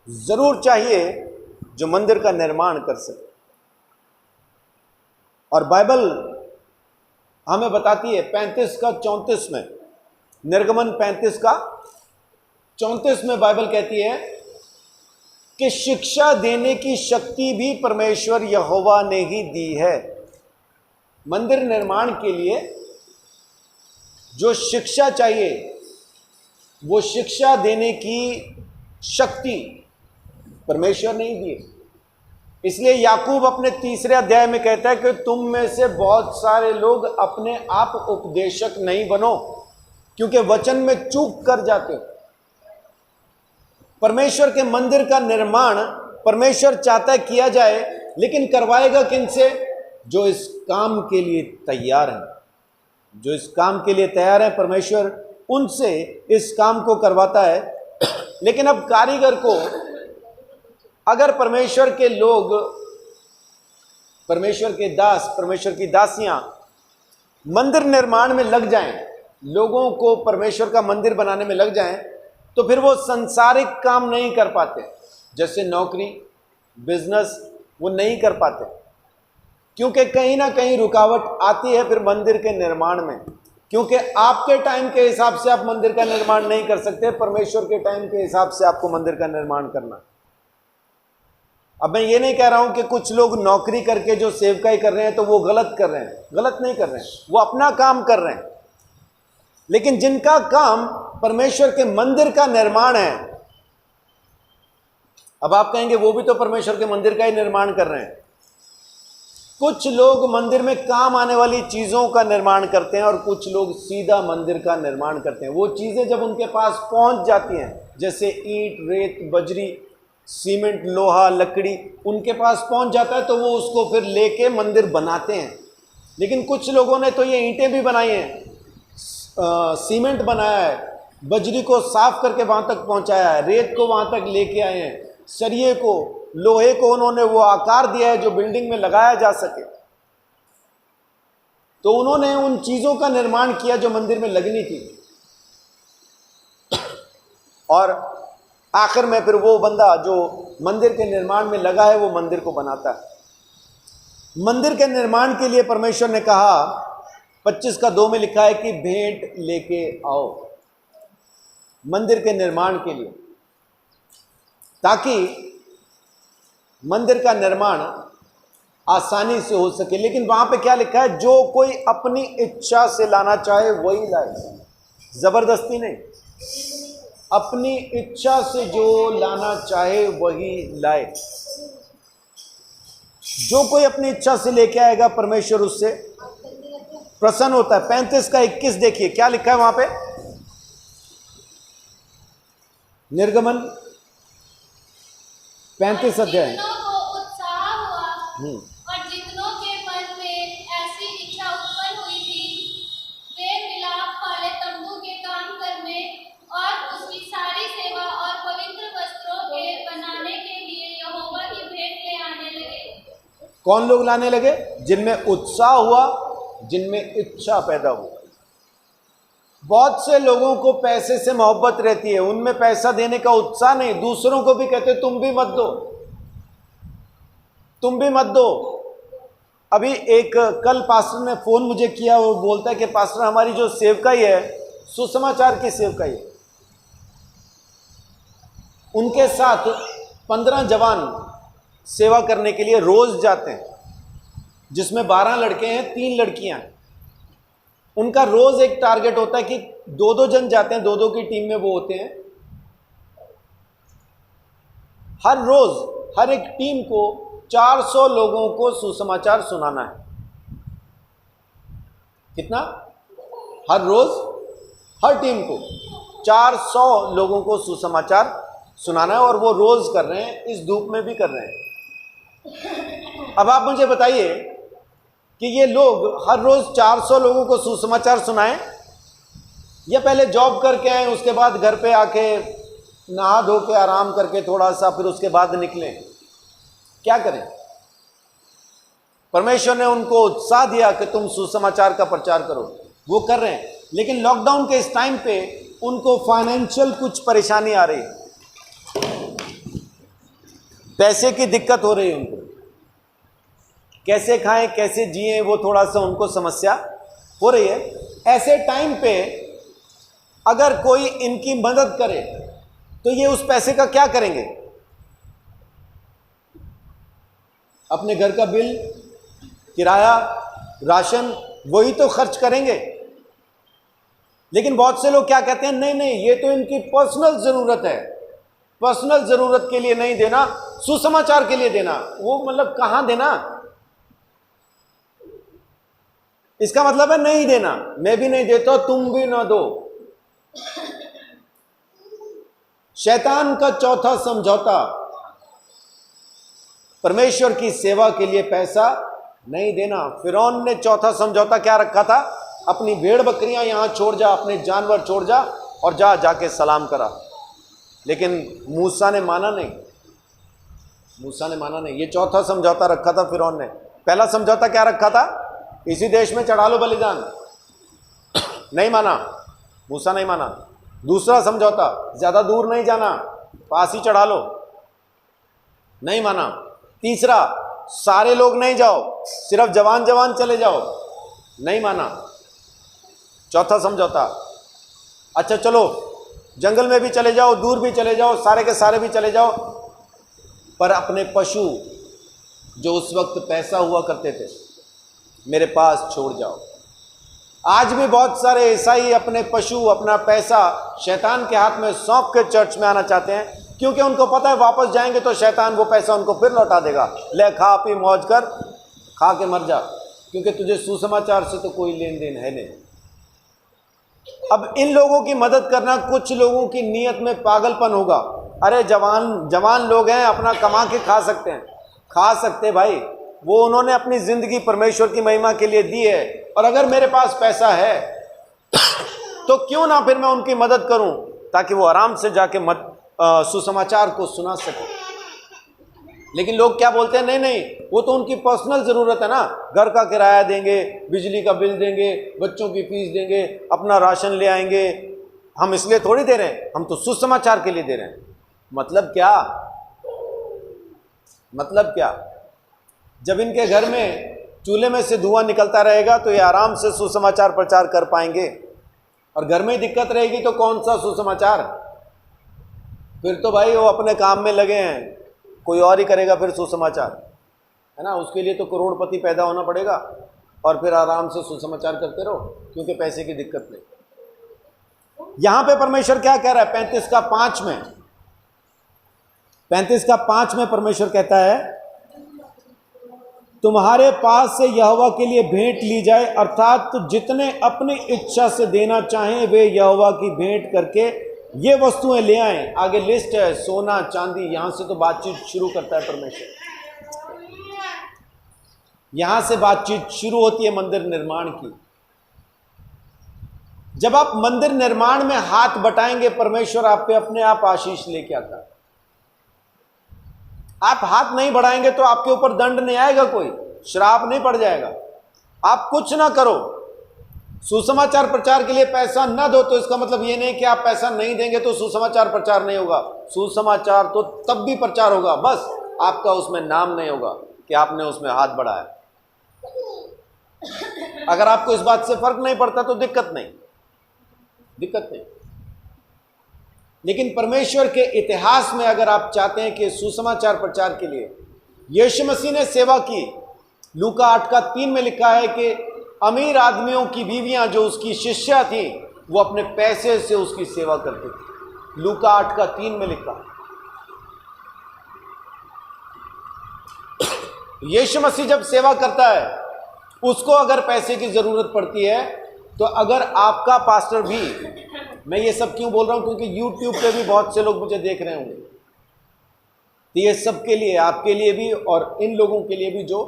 जरूर चाहिए जो मंदिर का निर्माण कर सके। और बाइबल हमें बताती है 35 का 34 में, निर्गमन 35 का 34 में बाइबल कहती है कि शिक्षा देने की शक्ति भी परमेश्वर यहोवा ने ही दी है। मंदिर निर्माण के लिए जो शिक्षा चाहिए, वो शिक्षा देने की शक्ति परमेश्वर ने ही दी है। इसलिए याकूब अपने 3 अध्याय में कहता है कि तुम में से बहुत सारे लोग अपने आप उपदेशक नहीं बनो, क्योंकि वचन में चूक कर जाते हो। परमेश्वर के मंदिर का निर्माण परमेश्वर चाहता है किया जाए, लेकिन करवाएगा किनसे? जो इस काम के लिए तैयार हैं। जो इस काम के लिए तैयार है परमेश्वर उनसे इस काम को करवाता है। लेकिन अब कारीगर को, अगर परमेश्वर के लोग, परमेश्वर के दास, परमेश्वर की दासियां मंदिर निर्माण में लग जाएं, लोगों को परमेश्वर का मंदिर बनाने में लग जाएं, तो फिर वो संसारिक काम नहीं कर पाते, जैसे नौकरी, बिजनेस, वो नहीं कर पाते, क्योंकि कहीं ना कहीं रुकावट आती है फिर मंदिर के निर्माण में। क्योंकि आपके टाइम के हिसाब से आप मंदिर का निर्माण नहीं कर सकते, परमेश्वर के टाइम के हिसाब से आपको मंदिर का निर्माण करना। अब मैं ये नहीं कह रहा हूं कि कुछ लोग नौकरी करके जो सेवकाई कर रहे हैं तो वो गलत कर रहे हैं, गलत नहीं कर रहे हैं, वो अपना काम कर रहे हैं। लेकिन जिनका काम परमेश्वर के मंदिर का निर्माण है, अब आप कहेंगे वो भी तो परमेश्वर के मंदिर का ही निर्माण कर रहे हैं। कुछ लोग मंदिर में काम आने वाली चीजों का निर्माण करते हैं और कुछ लोग सीधा मंदिर का निर्माण करते हैं। वो चीजें जब उनके पास पहुंच जाती हैं, जैसे ईंट, रेत, बजरी, सीमेंट, लोहा, लकड़ी, उनके पास पहुंच जाता है तो वो उसको फिर लेके मंदिर बनाते हैं। लेकिन कुछ लोगों ने तो ये ईंटें भी बनाई हैं, सीमेंट बनाया है, बजरी को साफ करके वहां तक पहुंचाया है, रेत को वहां तक लेके आए हैं, सरिये को, लोहे को उन्होंने वो आकार दिया है जो बिल्डिंग में लगाया जा सके। तो उन्होंने उन चीजों का निर्माण किया जो मंदिर में लगनी थी। और आखिर में फिर वो बंदा जो मंदिर के निर्माण में लगा है वो मंदिर को बनाता है। मंदिर के निर्माण के लिए परमेश्वर ने कहा, 25 का 2 में लिखा है कि भेंट लेके आओ मंदिर के निर्माण के लिए, ताकि मंदिर का निर्माण आसानी से हो सके। लेकिन वहां पे क्या लिखा है? जो कोई अपनी इच्छा से लाना चाहे वही लाए, जबरदस्ती नहीं, अपनी इच्छा से जो लाना चाहे वही लाए। जो कोई अपनी इच्छा से लेके आएगा परमेश्वर उससे प्रसन्न होता है। 35 का 21 देखिए क्या लिखा है वहां पे, निर्गमन 35 अध्याय। उत्साह हुआ और कौन लोग लाने लगे? जिनमें उत्साह हुआ, जिनमें इच्छा पैदा हुई। बहुत से लोगों को पैसे से मोहब्बत रहती है, उनमें पैसा देने का उत्साह नहीं, दूसरों को भी कहते तुम भी मत दो, तुम भी मत दो। अभी एक कल पास्टर ने फोन मुझे किया, वो बोलता है कि पास्टर हमारी जो सेवकाई है, सुसमाचार की सेवकाई है, उनके साथ 15 जवान सेवा करने के लिए रोज जाते हैं, जिसमें 12 लड़के हैं, 3 लड़कियां हैं। उनका रोज एक टारगेट होता है कि 2-2 जन जाते हैं, 2-2 की टीम में वो होते हैं। हर रोज हर एक टीम को 400 लोगों को सुसमाचार सुनाना है। कितना? हर रोज हर टीम को 400 लोगों को सुसमाचार सुनाना है, और वो रोज कर रहे हैं, इस धूप में भी कर रहे हैं। अब आप मुझे बताइए कि ये लोग हर रोज 400 लोगों को सुसमाचार सुनाएं, या पहले जॉब करके आए, उसके बाद घर पे आके नहा धो के आराम करके थोड़ा सा, फिर उसके बाद निकलें? क्या करें? परमेश्वर ने उनको उत्साह दिया कि तुम सुसमाचार का प्रचार करो, वो कर रहे हैं। लेकिन लॉकडाउन के इस टाइम पे उनको फाइनेंशियल कुछ परेशानी आ रही है, पैसे की दिक्कत हो रही है उनको, कैसे खाएं कैसे जिएं, वो थोड़ा सा उनको समस्या हो रही है। ऐसे टाइम पे अगर कोई इनकी मदद करे तो ये उस पैसे का क्या करेंगे? अपने घर का बिल, किराया, राशन, वही तो खर्च करेंगे। लेकिन बहुत से लोग क्या कहते हैं, नहीं नहीं, ये तो इनकी पर्सनल जरूरत है, पर्सनल जरूरत के लिए नहीं देना, सुसमाचार के लिए देना। वो मतलब कहां देना? इसका मतलब है नहीं देना, मैं भी नहीं देता, तुम भी ना दो। शैतान का चौथा समझौता, परमेश्वर की सेवा के लिए पैसा नहीं देना। फिरौन ने चौथा समझौता क्या रखा था? अपनी भेड़ बकरियां यहां छोड़ जा, अपने जानवर छोड़ जा, और जाके सलाम करा। लेकिन मूसा ने माना नहीं, मूसा ने माना नहीं। ये चौथा समझौता रखा था फिरौन ने। पहला समझौता क्या रखा था? इसी देश में चढ़ा लो बलिदान, नहीं माना, मूसा नहीं माना। दूसरा समझौता, ज्यादा दूर नहीं जाना, पास ही चढ़ा लो, नहीं माना। तीसरा, सारे लोग नहीं जाओ, सिर्फ जवान जवान चले जाओ, नहीं माना। चौथा समझौता, अच्छा चलो जंगल में भी चले जाओ, दूर भी चले जाओ, सारे के सारे भी चले जाओ, पर अपने पशु जो उस वक्त पैसा हुआ करते थे मेरे पास छोड़ जाओ। आज भी बहुत सारे ईसाई अपने पशु, अपना पैसा शैतान के हाथ में सौंप के चर्च में आना चाहते हैं, क्योंकि उनको पता है वापस जाएंगे तो शैतान वो पैसा उनको फिर लौटा देगा। ले खा पी मौज कर, खा के मर जा, क्योंकि तुझे सुसमाचार से तो कोई लेन देन है नहीं। अब इन लोगों की मदद करना कुछ लोगों की नीयत में पागलपन होगा। अरे जवान लोग हैं, अपना कमा के खा सकते हैं, खा सकते भाई, वो उन्होंने अपनी जिंदगी परमेश्वर की महिमा के लिए दी है। और अगर मेरे पास पैसा है तो क्यों ना फिर मैं उनकी मदद करूं, ताकि वो आराम से जाके सुसमाचार को सुना सके। लेकिन लोग क्या बोलते हैं, नहीं नहीं, वो तो उनकी पर्सनल जरूरत है ना, घर का किराया देंगे, बिजली का बिल देंगे, बच्चों की फीस देंगे, अपना राशन ले आएंगे, हम इसलिए थोड़ी दे रहे हैं, हम तो सुसमाचार के लिए दे रहे हैं। मतलब क्या? मतलब क्या? जब इनके घर में चूल्हे में से धुआं निकलता रहेगा तो ये आराम से सुसमाचार प्रचार कर पाएंगे, और घर में दिक्कत रहेगी तो कौन सा सुसमाचार? फिर तो भाई वो अपने काम में लगे हैं, कोई और ही करेगा फिर सुसमाचार, है ना। उसके लिए तो करोड़पति पैदा होना पड़ेगा, और फिर आराम से सुसमाचार करते रहो, क्योंकि पैसे की दिक्कत नहीं। यहां पे परमेश्वर क्या कह रहा है? 35:5 में, 35:5 में परमेश्वर कहता है, तुम्हारे पास से यहोवा के लिए भेंट ली जाए, अर्थात जितने अपनी इच्छा से देना चाहें वे यहोवा की भेंट करके ये वस्तुएं ले आएं। आगे लिस्ट है, सोना चांदी, यहां से तो बातचीत शुरू करता है परमेश्वर। यहां से बातचीत शुरू होती है मंदिर निर्माण की। जब आप मंदिर निर्माण में हाथ बटाएंगे, परमेश्वर आप पे अपने आप आशीष लेके आता है। आप हाथ नहीं बढ़ाएंगे तो आपके ऊपर दंड नहीं आएगा, कोई श्राप नहीं पड़ जाएगा। आप कुछ ना करो, सुसमाचार प्रचार के लिए पैसा ना दो तो इसका मतलब ये नहीं कि आप पैसा नहीं देंगे तो सुसमाचार प्रचार नहीं होगा। सुसमाचार तो तब भी प्रचार होगा, बस आपका उसमें नाम नहीं होगा कि आपने उसमें हाथ बढ़ाया। अगर आपको इस बात से फर्क नहीं पड़ता तो दिक्कत नहीं। लेकिन परमेश्वर के इतिहास में अगर आप चाहते हैं कि सुसमाचार प्रचार के लिए यीशु मसीह ने सेवा की, लूका 8:3 में लिखा है कि अमीर आदमियों की बीवियां जो उसकी शिष्या थी वो अपने पैसे से उसकी सेवा करती थी। लूका 8:3 में लिखा। यीशु मसीह जब सेवा करता है उसको अगर पैसे की जरूरत पड़ती है तो अगर आपका पास्टर भी, मैं ये सब क्यों बोल रहा हूं क्योंकि YouTube पे भी बहुत से लोग मुझे देख रहे होंगे, तो ये सबके लिए, आपके लिए भी और इन लोगों के लिए भी जो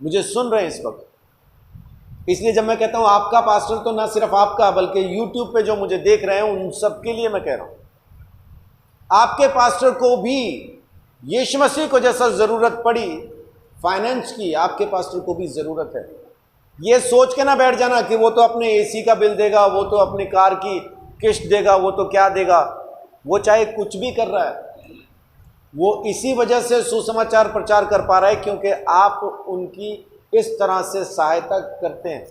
मुझे सुन रहे हैं इस वक्त। इसलिए जब मैं कहता हूं आपका पास्टर, तो ना सिर्फ आपका बल्कि YouTube पे जो मुझे देख रहे हैं उन सब के लिए मैं कह रहा हूं, आपके पास्टर को भी यीशु मसीह को जैसा जरूरत पड़ी फाइनेंस की, आपके पास्टर को भी जरूरत है। ये सोच के ना बैठ जाना कि वो तो अपने AC का बिल देगा, वो तो अपनी कार की किस्त देगा, वो तो क्या देगा। वो चाहे कुछ भी कर रहा है, वो इसी वजह से सुसमाचार प्रचार कर पा रहा है क्योंकि आप उनकी इस तरह से सहायता करते हैं।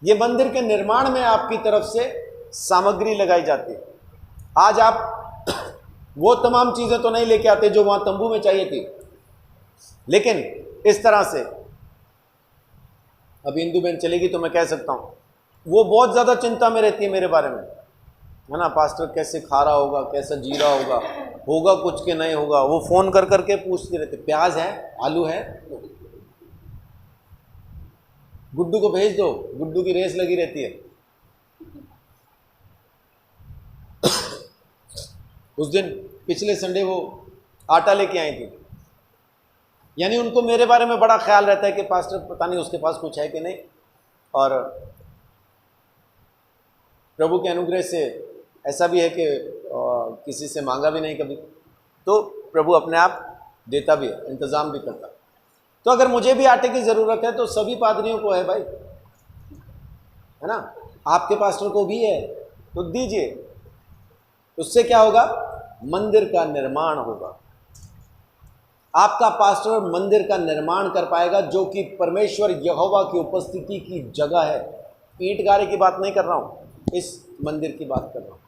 ये मंदिर के निर्माण में आपकी तरफ से सामग्री लगाई जाती है। आज आप वो तमाम चीज़ें तो नहीं लेके आते जो वहाँ तंबू में चाहिए थी, लेकिन इस तरह से अब इंदू बहन चलेगी तो मैं कह सकता हूँ वो बहुत ज़्यादा चिंता में रहती है मेरे बारे में, है ना, पास्टर कैसे खा रहा होगा, कैसा जी रहा होगा, होगा कुछ के नहीं होगा। वो फ़ोन कर करके पूछते रहते, प्याज है, आलू है, गुड्डू को भेज दो, गुड्डू की रेस लगी रहती है। उस दिन पिछले संडे वो आटा लेके आई थी, यानी उनको मेरे बारे में बड़ा ख्याल रहता है कि पास्टर पता नहीं उसके पास कुछ है कि नहीं, और प्रभु के अनुग्रह से ऐसा भी है कि किसी से मांगा भी नहीं कभी, तो प्रभु अपने आप देता भी है, इंतज़ाम भी करता। तो अगर मुझे भी आटे की ज़रूरत है तो सभी पादरियों को है भाई, है ना, आपके पास्टर को भी है तो दीजिए। उससे क्या होगा, मंदिर का निर्माण होगा। आपका पास्टर मंदिर का निर्माण कर पाएगा जो कि परमेश्वर यहोवा की उपस्थिति की जगह है। ईंट गारे की बात नहीं कर रहा हूं, इस मंदिर की बात कर रहा हूं।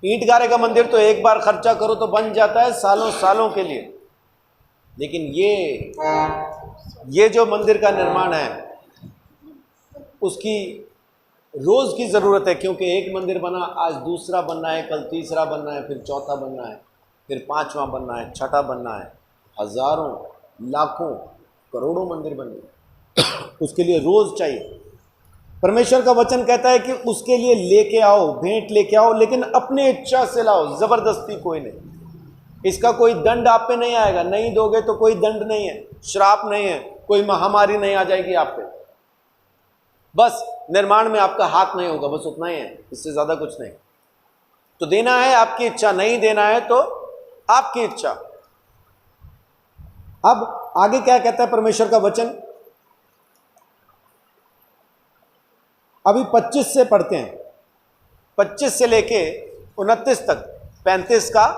ईंट गारे का मंदिर तो एक बार खर्चा करो तो बन जाता है सालों सालों के लिए, लेकिन ये जो मंदिर का निर्माण है उसकी रोज़ की ज़रूरत है, क्योंकि एक मंदिर बना, आज दूसरा बनना है, कल तीसरा बनना है, फिर चौथा बनना है, फिर पांचवा बनना है, छठा बनना है, हज़ारों, लाखों, करोड़ों मंदिर बनने उसके लिए रोज़ चाहिए। परमेश्वर का वचन कहता है कि उसके लिए लेके आओ, भेंट लेके आओ, लेकिन अपनी इच्छा से लाओ, ज़बरदस्ती कोई नहीं। इसका कोई दंड आप पे नहीं आएगा, नहीं दोगे तो कोई दंड नहीं है, श्राप नहीं है, कोई महामारी नहीं आ जाएगी आप पे। बस निर्माण में आपका हाथ नहीं होगा, बस उतना ही है, इससे ज़्यादा कुछ नहीं। तो देना है आपकी इच्छा, नहीं देना है तो आपकी इच्छा। अब आगे क्या कहता है परमेश्वर का वचन, अभी 25 से पढ़ते हैं, 25 से लेके 29 तक, 35 का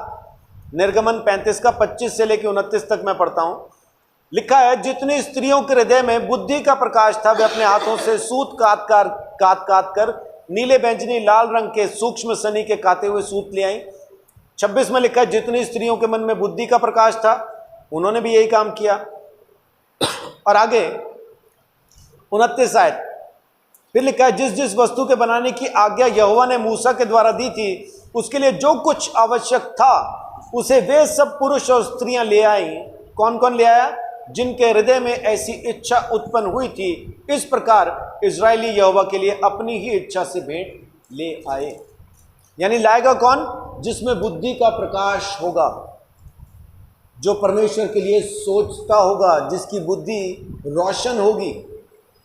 निर्गमन, 35 का 25 से लेके 29 तक मैं पढ़ता हूं। लिखा है, जितनी स्त्रियों के हृदय में बुद्धि का प्रकाश था वे अपने हाथों से सूत काट कर नीले बैंजनी लाल रंग के सूक्ष्म सनी के काते हुए सूत ले आई। 26 में लिखा है, जितनी स्त्रियों के मन में बुद्धि का प्रकाश था उन्होंने भी यही काम किया। और आगे 29 आयत फिर लिखा है, जिस जिस वस्तु के बनाने की आज्ञा यहोवा ने मूसा के द्वारा दी थी उसके लिए जो कुछ आवश्यक था उसे वे सब पुरुष और स्त्रियां ले आई। कौन कौन ले आया? जिनके हृदय में ऐसी इच्छा उत्पन्न हुई थी। इस प्रकार इजरायली यहोवा के लिए अपनी ही इच्छा से भेंट ले आए। यानी लाएगा कौन? जिसमें बुद्धि का प्रकाश होगा, जो परमेश्वर के लिए सोचता होगा, जिसकी बुद्धि रोशन होगी,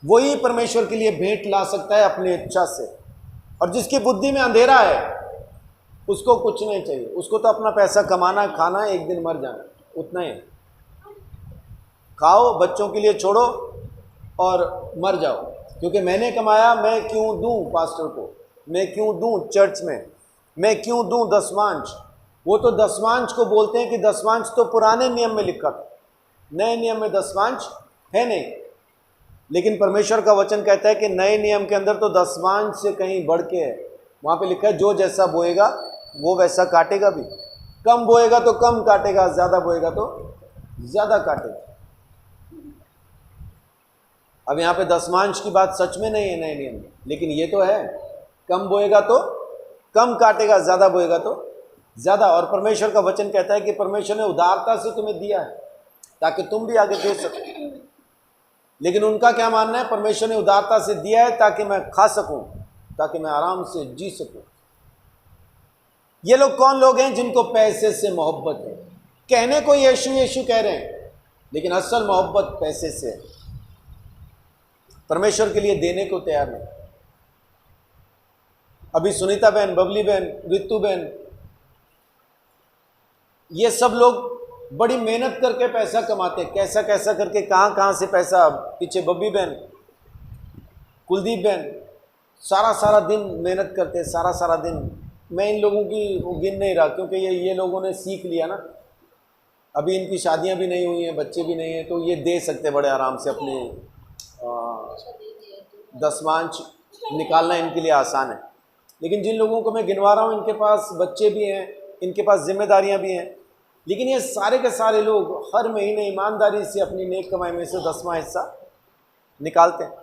वही परमेश्वर के लिए भेंट ला सकता है अपनी इच्छा से। और जिसकी बुद्धि में अंधेरा है उसको कुछ नहीं चाहिए, उसको तो अपना पैसा कमाना, खाना, एक दिन मर जाना, उतना ही। खाओ, बच्चों के लिए छोड़ो और मर जाओ। क्योंकि मैंने कमाया, मैं क्यों दूं पास्टर को, मैं क्यों दूं चर्च में, मैं क्यों दूं दसवांश। वो तो दसवांश को बोलते हैं कि दसवांश तो पुराने नियम में लिखा था, नए नियम में दसवांश है नहीं। लेकिन परमेश्वर का वचन कहता है कि नए नियम के अंदर तो दसवांश से कहीं बढ़ के है। वहाँ पे लिखा है जो जैसा बोएगा वो वैसा काटेगा भी। कम बोएगा तो कम काटेगा, ज़्यादा बोएगा तो ज़्यादा काटेगा। अब यहाँ पे दसवांश की बात सच में नहीं है नए नियम में, लेकिन ये तो है, कम बोएगा तो कम काटेगा, ज़्यादा बोएगा तो ज़्यादा। और परमेश्वर का वचन कहता है कि परमेश्वर ने उदारता से तुम्हें दिया है ताकि तुम भी आगे दे सको। लेकिन उनका क्या मानना है, परमेश्वर ने उदारता से दिया है ताकि मैं खा सकूं, ताकि मैं आराम से जी सकूं। ये लोग कौन लोग हैं जिनको पैसे से मोहब्बत है। कहने को यीशु यीशु कह रहे हैं, लेकिन असल मोहब्बत पैसे से है। परमेश्वर के लिए देने को तैयार नहीं। अभी सुनीता बहन, बबली बहन, रितु बहन, ये सब लोग बड़ी मेहनत करके पैसा कमाते, कैसा कैसा करके, कहाँ कहाँ से पैसा। पीछे बब्बी बहन, कुलदीप बहन, सारा सारा दिन मेहनत करते, सारा सारा दिन। मैं इन लोगों की गिन नहीं रहा, क्योंकि ये लोगों ने सीख लिया ना। अभी इनकी शादियां भी नहीं हुई हैं, बच्चे भी नहीं हैं, तो ये दे सकते बड़े आराम से अपने दसवांश निकालना इनके लिए आसान है। लेकिन जिन लोगों को मैं गिनवा रहा हूँ, इनके पास बच्चे भी हैं, इनके पास जिम्मेदारियां भी हैं, लेकिन ये सारे के सारे लोग हर महीने ईमानदारी से अपनी नेक कमाई में से 10वां हिस्सा निकालते हैं,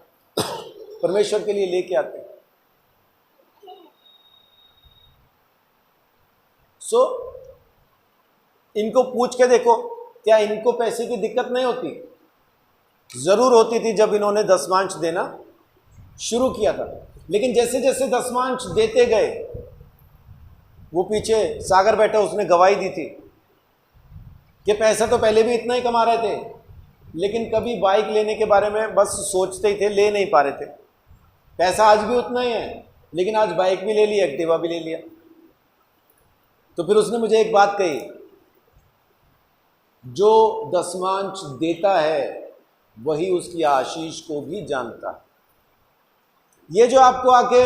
परमेश्वर के लिए लेके आते हैं। सो इनको पूछ के देखो, क्या इनको पैसे की दिक्कत नहीं होती? जरूर होती थी जब इन्होंने दसवांश देना शुरू किया था। लेकिन जैसे जैसे दसवांश देते गए, वो पीछे सागर बैठा, उसने गवाही दी थी कि पैसा तो पहले भी इतना ही कमा रहे थे, लेकिन कभी बाइक लेने के बारे में बस सोचते ही थे, ले नहीं पा रहे थे। पैसा आज भी उतना ही है, लेकिन आज बाइक भी ले ली, एक्टिवा भी ले लिया। तो फिर उसने मुझे एक बात कही, जो दसवांश देता है वही उसकी आशीष को भी जानता है। ये जो आपको आके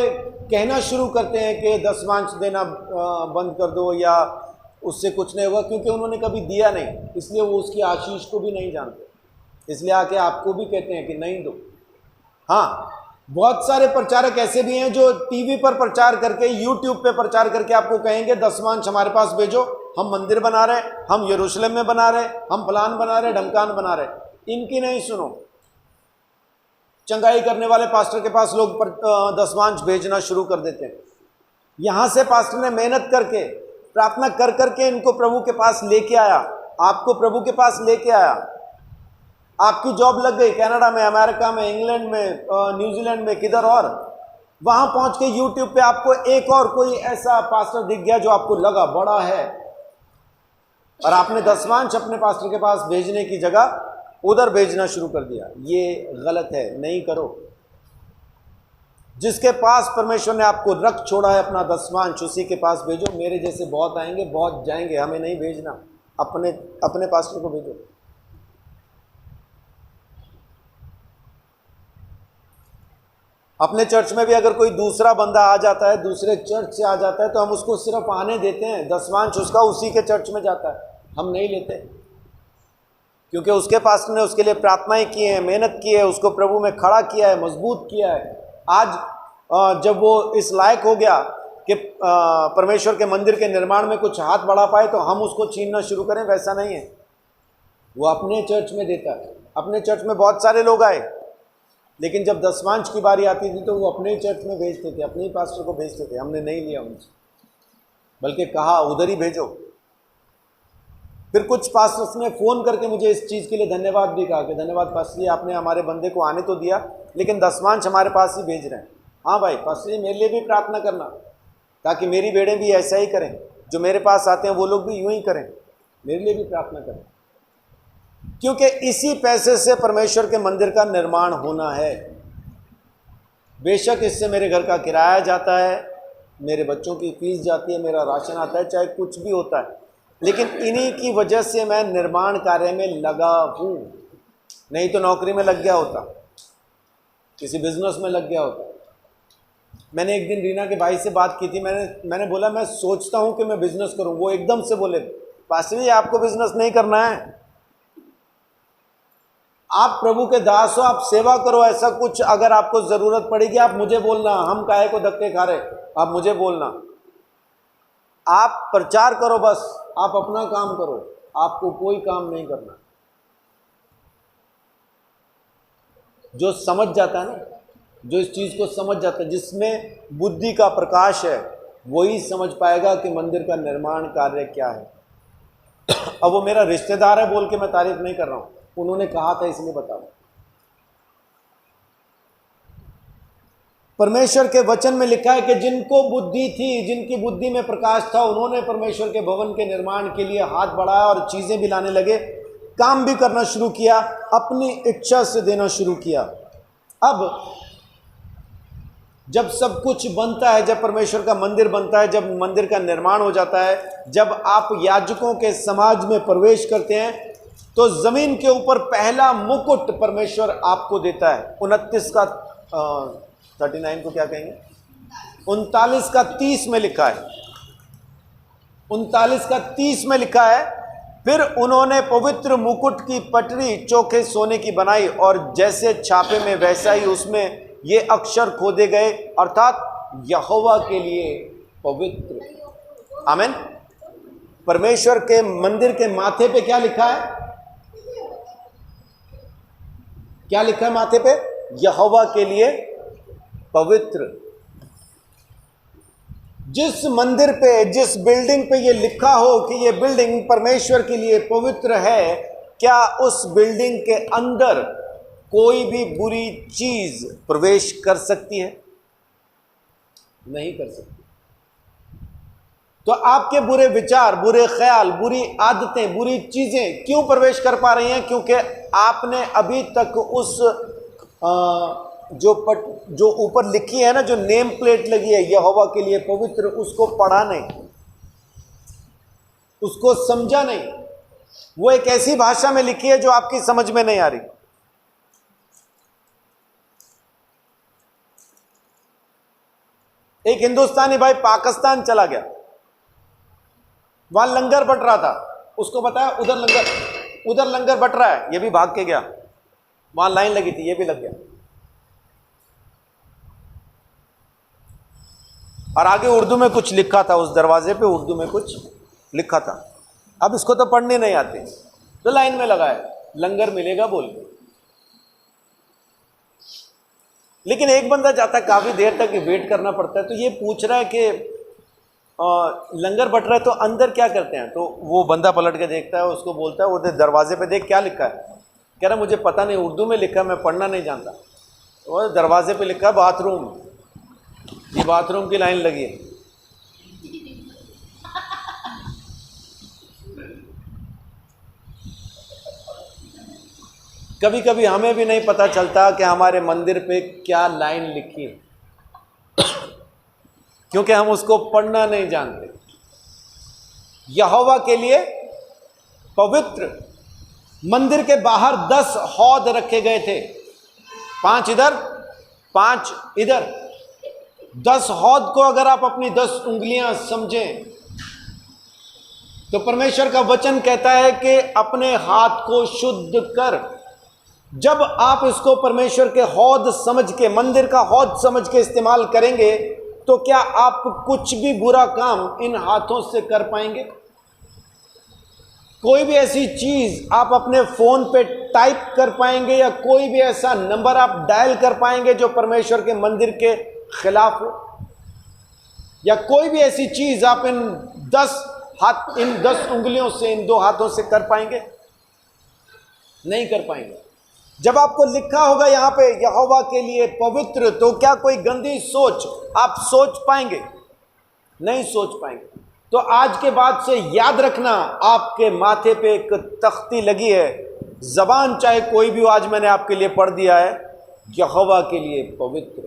कहना शुरू करते हैं कि दसवांश देना बंद कर दो या उससे कुछ नहीं होगा, क्योंकि उन्होंने कभी दिया नहीं, इसलिए वो उसकी आशीष को भी नहीं जानते, इसलिए आके आपको भी कहते हैं कि नहीं दो। हाँ, बहुत सारे प्रचारक ऐसे भी हैं जो टीवी पर प्रचार करके, यूट्यूब पे प्रचार करके आपको कहेंगे दसवांश हमारे पास भेजो, हम मंदिर बना रहे, हम यरूशलेम में बना रहे, हम फलान बना रहे, ढमकान बना रहे। इनकी नहीं सुनो। चंगाई करने वाले पास्टर के पास लोग दसवांश भेजना शुरू कर देते हैं। यहां से पास्टर ने मेहनत करके, प्रार्थना कर करके इनको प्रभु के पास लेके आया, आपको प्रभु के पास लेके आया। आपकी जॉब लग गई कनाडा में, अमेरिका में, इंग्लैंड में, न्यूजीलैंड में, किधर और, वहां पहुंच के यूट्यूब पे आपको एक और कोई ऐसा पास्टर दिख गया जो आपको लगा बड़ा है, और आपने दसवांश अपने पास्टर के पास भेजने की जगह उधर भेजना शुरू कर दिया। ये गलत है, नहीं करो। जिसके पास परमेश्वर ने आपको रख छोड़ा है अपना दसवांश, उसी के पास भेजो। मेरे जैसे बहुत आएंगे, बहुत जाएंगे, हमें नहीं भेजना, अपने पास्टर को भेजो। अपने चर्च में भी अगर कोई दूसरा बंदा आ जाता है, दूसरे चर्च से आ जाता है, तो हम उसको सिर्फ आने देते हैं, दसवांश उसका उसी के चर्च में जाता है, हम नहीं लेते, क्योंकि उसके पास्टर ने उसके लिए प्रार्थनाएं की हैं, मेहनत की है, उसको प्रभु में खड़ा किया है, मजबूत किया है। आज जब वो इस लायक हो गया कि परमेश्वर के मंदिर के निर्माण में कुछ हाथ बढ़ा पाए, तो हम उसको छीनना शुरू करें, वैसा नहीं है। वो अपने चर्च में देता है। अपने चर्च में बहुत सारे लोग आए, लेकिन जब दसवांश की बारी आती थी तो वो अपने ही चर्च में भेजते थे, अपने ही पास्टर को भेजते थे। हमने नहीं लिया उनसे, बल्कि कहा उधर ही भेजो। फिर कुछ पास्टर्स ने फ़ोन करके मुझे इस चीज़ के लिए धन्यवाद भी कहा कि धन्यवाद पास्टर जी, आपने हमारे बंदे को आने तो दिया, लेकिन दसवांश हमारे पास ही भेज रहे हैं। हाँ भाई पास्टर जी, मेरे लिए भी प्रार्थना करना, ताकि मेरी बेड़े भी ऐसा ही करें, जो मेरे पास आते हैं वो लोग भी यूँ ही करें, मेरे लिए भी प्रार्थना करें, क्योंकि इसी पैसे से परमेश्वर के मंदिर का निर्माण होना है। बेशक इससे मेरे घर का किराया जाता है, मेरे बच्चों की फीस जाती है, मेरा राशन आता है, चाहे कुछ भी होता है, लेकिन इन्हीं की वजह से मैं निर्माण कार्य में लगा हूँ। नहीं तो नौकरी में लग गया होता, किसी बिजनेस में लग गया होता। मैंने एक दिन रीना के भाई से बात की थी, मैंने बोला मैं सोचता हूँ कि मैं बिजनेस करूँ। वो एकदम से बोले, पास्टर जी आपको बिजनेस नहीं करना है, आप प्रभु के दास हो, आप सेवा करो। ऐसा कुछ अगर आपको जरूरत पड़ेगी आप मुझे बोलना, हम काहे को धक्के खा रहे, आप मुझे बोलना, आप प्रचार करो, बस आप अपना काम करो, आपको कोई काम नहीं करना। जो समझ जाता है ना, जो इस चीज को समझ जाता है, जिसमें बुद्धि का प्रकाश है, वही समझ पाएगा कि मंदिर का निर्माण कार्य क्या है। अब वो मेरा रिश्तेदार है बोल के मैं तारीफ नहीं कर रहा हूं, उन्होंने कहा था इसलिए बता रहा हूं। परमेश्वर के वचन में लिखा है कि जिनको बुद्धि थी, जिनकी बुद्धि में प्रकाश था, उन्होंने परमेश्वर के भवन के निर्माण के लिए हाथ बढ़ाया और चीजें भी लाने लगे, काम भी करना शुरू किया, अपनी इच्छा से देना शुरू किया। अब जब सब कुछ बनता है, जब परमेश्वर का मंदिर बनता है, जब मंदिर का निर्माण हो जाता है, जब आप याजकों के समाज में प्रवेश करते हैं, तो जमीन के ऊपर पहला मुकुट परमेश्वर आपको देता है। 29 का 39 को क्या कहेंगे, 39 का 30 में लिखा है, 39 का 30 में लिखा है, फिर उन्होंने पवित्र मुकुट की पटरी चोखे सोने की बनाई और जैसे छापे में वैसा ही उसमें ये अक्षर खोदे गए, अर्थात यहोवा के लिए पवित्र। आमीन। परमेश्वर के मंदिर के माथे पे क्या लिखा है, क्या लिखा है माथे पे, यहोवा के लिए पवित्र। जिस मंदिर पे, जिस बिल्डिंग पे ये लिखा हो कि ये बिल्डिंग परमेश्वर के लिए पवित्र है, क्या उस बिल्डिंग के अंदर कोई भी बुरी चीज प्रवेश कर सकती है? नहीं कर सकती। तो आपके बुरे विचार, बुरे ख्याल, बुरी आदतें, बुरी चीजें क्यों प्रवेश कर पा रही हैं? क्योंकि आपने अभी तक उस जो ऊपर लिखी है ना, जो नेम प्लेट लगी है यहोवा के लिए पवित्र, उसको पढ़ा नहीं, उसको समझा नहीं। वो एक ऐसी भाषा में लिखी है जो आपकी समझ में नहीं आ रही। एक हिंदुस्तानी भाई पाकिस्तान चला गया, वहां लंगर बट रहा था, उसको बताया उधर लंगर बट रहा है, ये भी भाग के गया, वहां लाइन लगी थी, ये भी लग गया, और आगे उर्दू में कुछ लिखा था, उस दरवाजे पे उर्दू में कुछ लिखा था। अब इसको तो पढ़ने नहीं आते, तो लाइन में लगा है, लंगर मिलेगा बोल के। लेकिन एक बंदा जाता है, काफी देर तक वेट करना पड़ता है, तो ये पूछ रहा है कि लंगर बट रहा है तो अंदर क्या करते हैं? तो वो बंदा पलट के देखता है, उसको बोलता है, वो दरवाजे पे देख क्या लिखा है। कह रहा मुझे पता नहीं, उर्दू में लिखा है, मैं पढ़ना नहीं जानता। वो दरवाजे पे लिखा है बाथरूम, ये बाथरूम की लाइन लगी है। कभी कभी हमें भी नहीं पता चलता कि हमारे मंदिर पे क्या लाइन लिखी है, क्योंकि हम उसको पढ़ना नहीं जानते। यहोवा के लिए पवित्र। मंदिर के बाहर 10 हौद रखे गए थे, 5 इधर 5 इधर। 10 हौद को अगर आप अपनी 10 उंगलियां समझें, तो परमेश्वर का वचन कहता है कि अपने हाथ को शुद्ध कर। जब आप इसको परमेश्वर के हौद समझ के, मंदिर का हौद समझ के इस्तेमाल करेंगे, तो क्या आप कुछ भी बुरा काम इन हाथों से कर पाएंगे? कोई भी ऐसी चीज आप अपने फोन पे टाइप कर पाएंगे, या कोई भी ऐसा नंबर आप डायल कर पाएंगे जो परमेश्वर के मंदिर के खिलाफ हो? या कोई भी ऐसी चीज आप इन 10 उंगलियों से, इन 2 हाथों से कर पाएंगे? नहीं कर पाएंगे। जब आपको लिखा होगा यहां पे यहोवा के लिए पवित्र, तो क्या कोई गंदी सोच आप सोच पाएंगे? नहीं सोच पाएंगे। तो आज के बाद से याद रखना, आपके माथे पे एक तख्ती लगी है, जबान चाहे कोई भी हो, आज मैंने आपके लिए पढ़ दिया है, यहोवा के लिए पवित्र।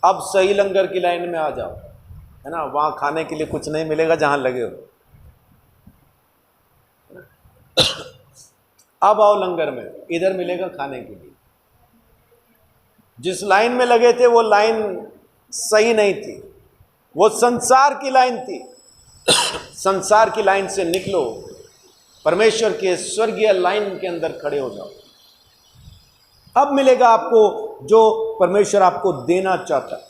अब सही लंगर की लाइन में आ जाओ, है ना, वहाँ खाने के लिए कुछ नहीं मिलेगा जहाँ लगे हो। अब आओ लंगर में, इधर मिलेगा खाने के लिए। जिस लाइन में लगे थे वो लाइन सही नहीं थी, वो संसार की लाइन थी। संसार की लाइन से निकलो, परमेश्वर के स्वर्गीय लाइन के अंदर खड़े हो जाओ। अब मिलेगा आपको जो परमेश्वर आपको देना चाहता है।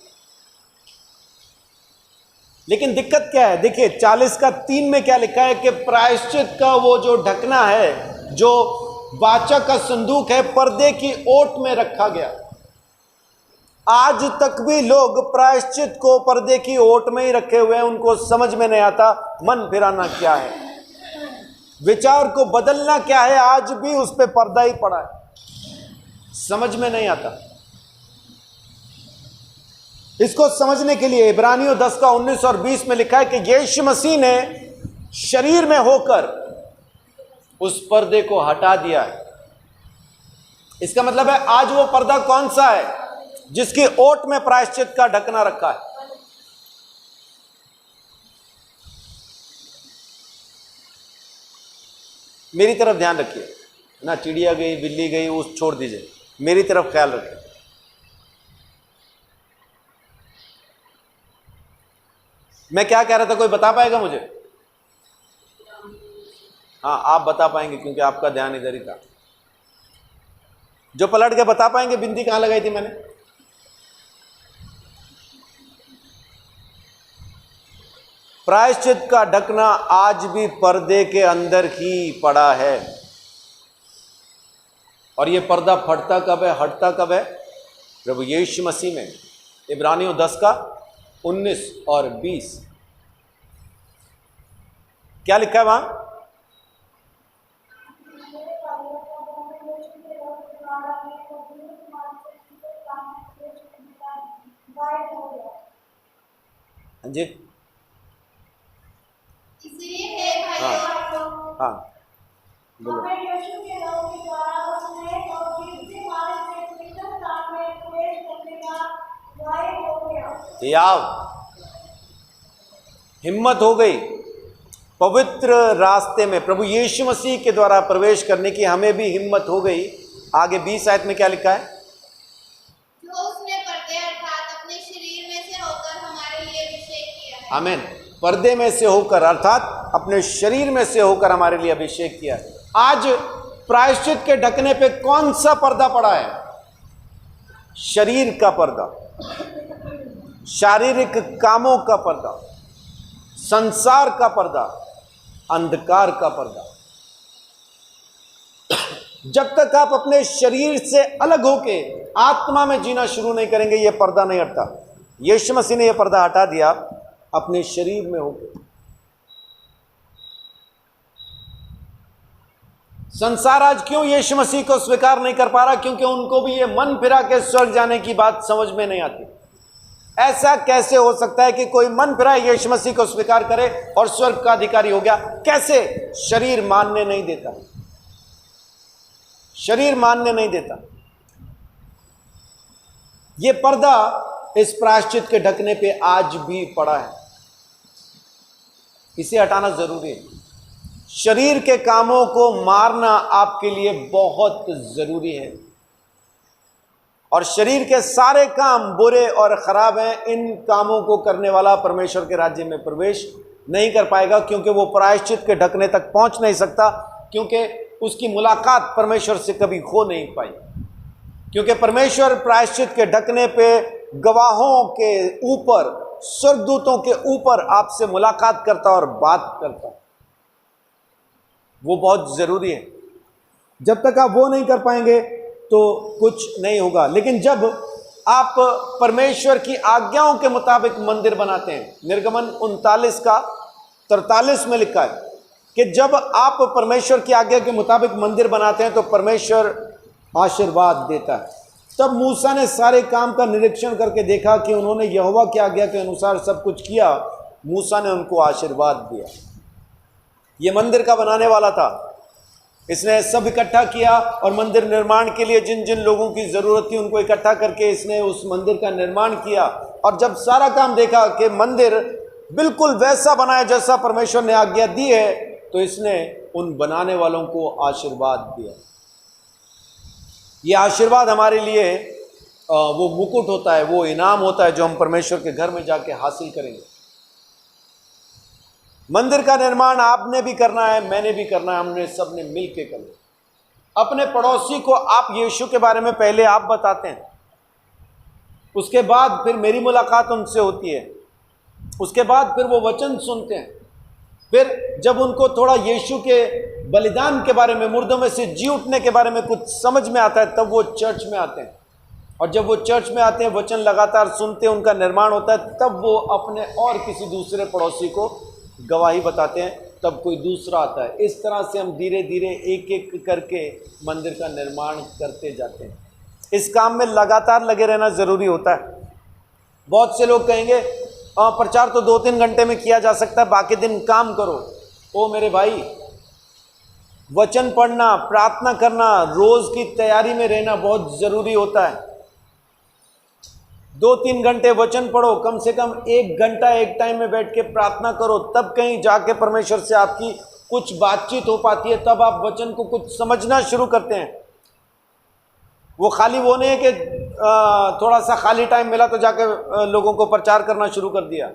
लेकिन दिक्कत क्या है, देखिए 40:3 में क्या लिखा है कि प्रायश्चित का वो जो ढकना है, जो वाचा का संदूक है, पर्दे की ओट में रखा गया। आज तक भी लोग प्रायश्चित को पर्दे की ओट में ही रखे हुए हैं। उनको समझ में नहीं आता मन फिराना क्या है, विचार को बदलना क्या है, आज भी उस पर पर्दा ही पड़ा है, समझ में नहीं आता। इसको समझने के लिए इब्रानियों 10:19 और 20 में लिखा है कि यीशु मसीह ने शरीर में होकर उस पर्दे को हटा दिया है। इसका मतलब है आज वो पर्दा कौन सा है जिसकी ओट में प्रायश्चित का ढकना रखा है। मेरी तरफ ध्यान रखिए ना, चिड़िया गई, बिल्ली गई, उस छोड़ दीजिए, मेरी तरफ ख्याल रखिए। मैं क्या कह रहा था, कोई बता पाएगा मुझे? हाँ, आप बता पाएंगे क्योंकि आपका ध्यान इधर ही था। जो पलट के बता पाएंगे बिंदी कहां लगाई थी मैंने? प्रायश्चित का ढकना आज भी पर्दे के अंदर ही पड़ा है। और ये पर्दा फटता कब है, हटता कब है? प्रभु यीशु मसीह में। इब्रानियों 10:19 और 20 क्या लिखा है वहां? हाँ जी, हाँ हाँ बोलो। याव हिम्मत हो गई पवित्र रास्ते में प्रभु यीशु मसीह के द्वारा प्रवेश करने की, हमें भी हिम्मत हो गई। आगे 20 आयत में क्या लिखा है? जो उसने पर्दे अर्थात अपने शरीर में से होकर हमारे लिए अभिषेक किया है। आमीन। पर्दे में से होकर अर्थात अपने शरीर में से होकर हमारे लिए अभिषेक किया है। आज प्रायश्चित के ढकने पे कौन सा पर्दा पड़ा है? शरीर का पर्दा, शारीरिक कामों का पर्दा, संसार का पर्दा, अंधकार का पर्दा। जब तक आप अपने शरीर से अलग होके आत्मा में जीना शुरू नहीं करेंगे, यह पर्दा नहीं हटता। यीशु मसीह ने यह पर्दा हटा दिया अपने शरीर में होकर। संसार आज क्यों यीशु मसीह को स्वीकार नहीं कर पा रहा? क्योंकि उनको भी यह मन फिरा के स्वर्ग जाने की बात समझ में नहीं आती। ऐसा कैसे हो सकता है कि कोई मन फिरा यीशु मसीह को स्वीकार करे और स्वर्ग का अधिकारी हो गया? कैसे? शरीर मानने नहीं देता, शरीर मानने नहीं देता। यह पर्दा इस प्रायश्चित के ढकने पे आज भी पड़ा है, इसे हटाना जरूरी है। शरीर के कामों को मारना आपके लिए बहुत जरूरी है। और शरीर के सारे काम बुरे और खराब हैं। इन कामों को करने वाला परमेश्वर के राज्य में प्रवेश नहीं कर पाएगा, क्योंकि वो प्रायश्चित के ढकने तक पहुंच नहीं सकता, क्योंकि उसकी मुलाकात परमेश्वर से कभी हो नहीं पाई। क्योंकि परमेश्वर प्रायश्चित के ढकने पे गवाहों के ऊपर, स्वर्गदूतों के ऊपर आपसे मुलाकात करता और बात करता। वो बहुत ज़रूरी है। जब तक आप वो नहीं कर पाएंगे तो कुछ नहीं होगा। लेकिन जब आप परमेश्वर की आज्ञाओं के मुताबिक मंदिर बनाते हैं, निर्गमन 39:43 में लिखा है कि जब आप परमेश्वर की आज्ञा के मुताबिक मंदिर बनाते हैं तो परमेश्वर आशीर्वाद देता है। तब मूसा ने सारे काम का निरीक्षण करके देखा कि उन्होंने यहोवा की आज्ञा के अनुसार सब कुछ किया। मूसा ने उनको आशीर्वाद दिया। ये मंदिर का बनाने वाला था, इसने सब इकट्ठा किया और मंदिर निर्माण के लिए जिन जिन लोगों की ज़रूरत थी उनको इकट्ठा करके इसने उस मंदिर का निर्माण किया। और जब सारा काम देखा कि मंदिर बिल्कुल वैसा बनाया जैसा परमेश्वर ने आज्ञा दी है, तो इसने उन बनाने वालों को आशीर्वाद दिया। ये आशीर्वाद हमारे लिए वो मुकुट होता है, वो इनाम होता है जो हम परमेश्वर के घर में जाके हासिल करेंगे। मंदिर का निर्माण आपने भी करना है, मैंने भी करना है, हमने सब ने मिल के करना। अपने पड़ोसी को आप यीशु के बारे में पहले आप बताते हैं, उसके बाद फिर मेरी मुलाकात उनसे होती है, उसके बाद फिर वो वचन सुनते हैं, फिर जब उनको थोड़ा यीशु के बलिदान के बारे में, मुर्दों में से जी उठने के बारे में कुछ समझ में आता है, तब वो चर्च में आते हैं। और जब वो चर्च में आते हैं, वचन लगातार सुनते हैं, उनका निर्माण होता है, तब वो अपने और किसी दूसरे पड़ोसी को गवाही बताते हैं, तब कोई दूसरा आता है। इस तरह से हम धीरे धीरे एक एक करके मंदिर का निर्माण करते जाते हैं। इस काम में लगातार लगे रहना ज़रूरी होता है। बहुत से लोग कहेंगे प्रचार तो 2-3 घंटे में किया जा सकता है, बाकी दिन काम करो। ओ मेरे भाई, वचन पढ़ना, प्रार्थना करना, रोज़ की तैयारी में रहना बहुत ज़रूरी होता है। 2-3 घंटे वचन पढ़ो, कम से कम 1 घंटा एक टाइम में बैठ के प्रार्थना करो, तब कहीं जाके परमेश्वर से आपकी कुछ बातचीत हो पाती है, तब आप वचन को कुछ समझना शुरू करते हैं। वो खाली वो नहीं है कि थोड़ा सा खाली टाइम मिला तो जाके लोगों को प्रचार करना शुरू कर दिया।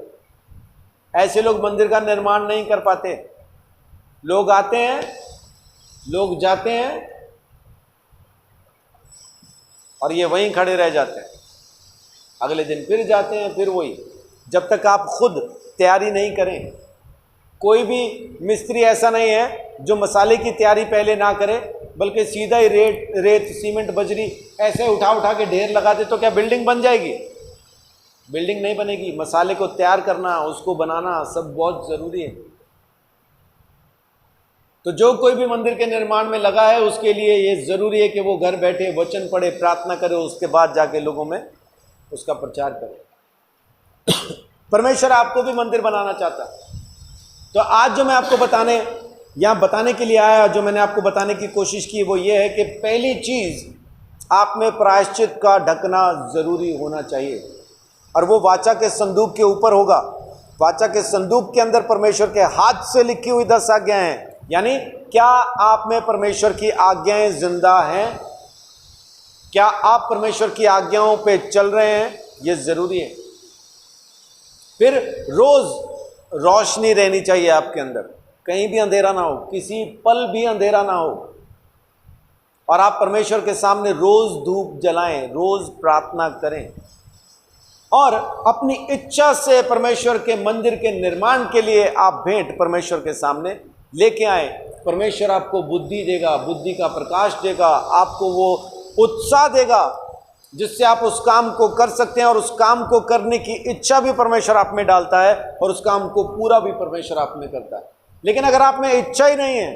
ऐसे लोग मंदिर का निर्माण नहीं कर पाते। लोग आते हैं, लोग जाते हैं और ये वहीं खड़े रह जाते हैं, अगले दिन फिर जाते हैं, फिर वही। जब तक आप खुद तैयारी नहीं करें, कोई भी मिस्त्री ऐसा नहीं है जो मसाले की तैयारी पहले ना करे, बल्कि सीधा ही रेत सीमेंट बजरी ऐसे उठा उठा के ढेर लगा दे, तो क्या बिल्डिंग बन जाएगी? बिल्डिंग नहीं बनेगी। मसाले को तैयार करना, उसको बनाना सब बहुत ज़रूरी है। तो जो कोई भी मंदिर के निर्माण में लगा है, उसके लिए ये ज़रूरी है कि वो घर बैठे वचन पढ़े, प्रार्थना करे, उसके बाद जाके लोगों में उसका प्रचार करे। परमेश्वर आपको भी मंदिर बनाना चाहता है। तो आज जो मैं आपको बताने के लिए आया, जो मैंने आपको बताने की कोशिश की, वो ये है कि पहली चीज़ आप में प्रायश्चित का ढकना ज़रूरी होना चाहिए, और वो वाचा के संदूक के ऊपर होगा। वाचा के संदूक के अंदर परमेश्वर के हाथ से लिखी हुई 10 आज्ञाएं हैं। यानी क्या आप में परमेश्वर की आज्ञाएं जिंदा हैं? क्या आप परमेश्वर की आज्ञाओं पे चल रहे हैं? ये ज़रूरी है। फिर रोज़ रोशनी रहनी चाहिए आपके अंदर, कहीं भी अंधेरा ना हो, किसी पल भी अंधेरा ना हो, और आप परमेश्वर के सामने रोज़ धूप जलाएं, रोज़ प्रार्थना करें, और अपनी इच्छा से परमेश्वर के मंदिर के निर्माण के लिए आप भेंट परमेश्वर के सामने लेके आए। परमेश्वर आपको बुद्धि देगा, बुद्धि का प्रकाश देगा, आपको वो उत्साह देगा जिससे आप उस काम को कर सकते हैं, और उस काम को करने की इच्छा भी परमेश्वर आप में डालता है, और उस काम को पूरा भी परमेश्वर आप में करता है। लेकिन अगर आप में इच्छा ही नहीं है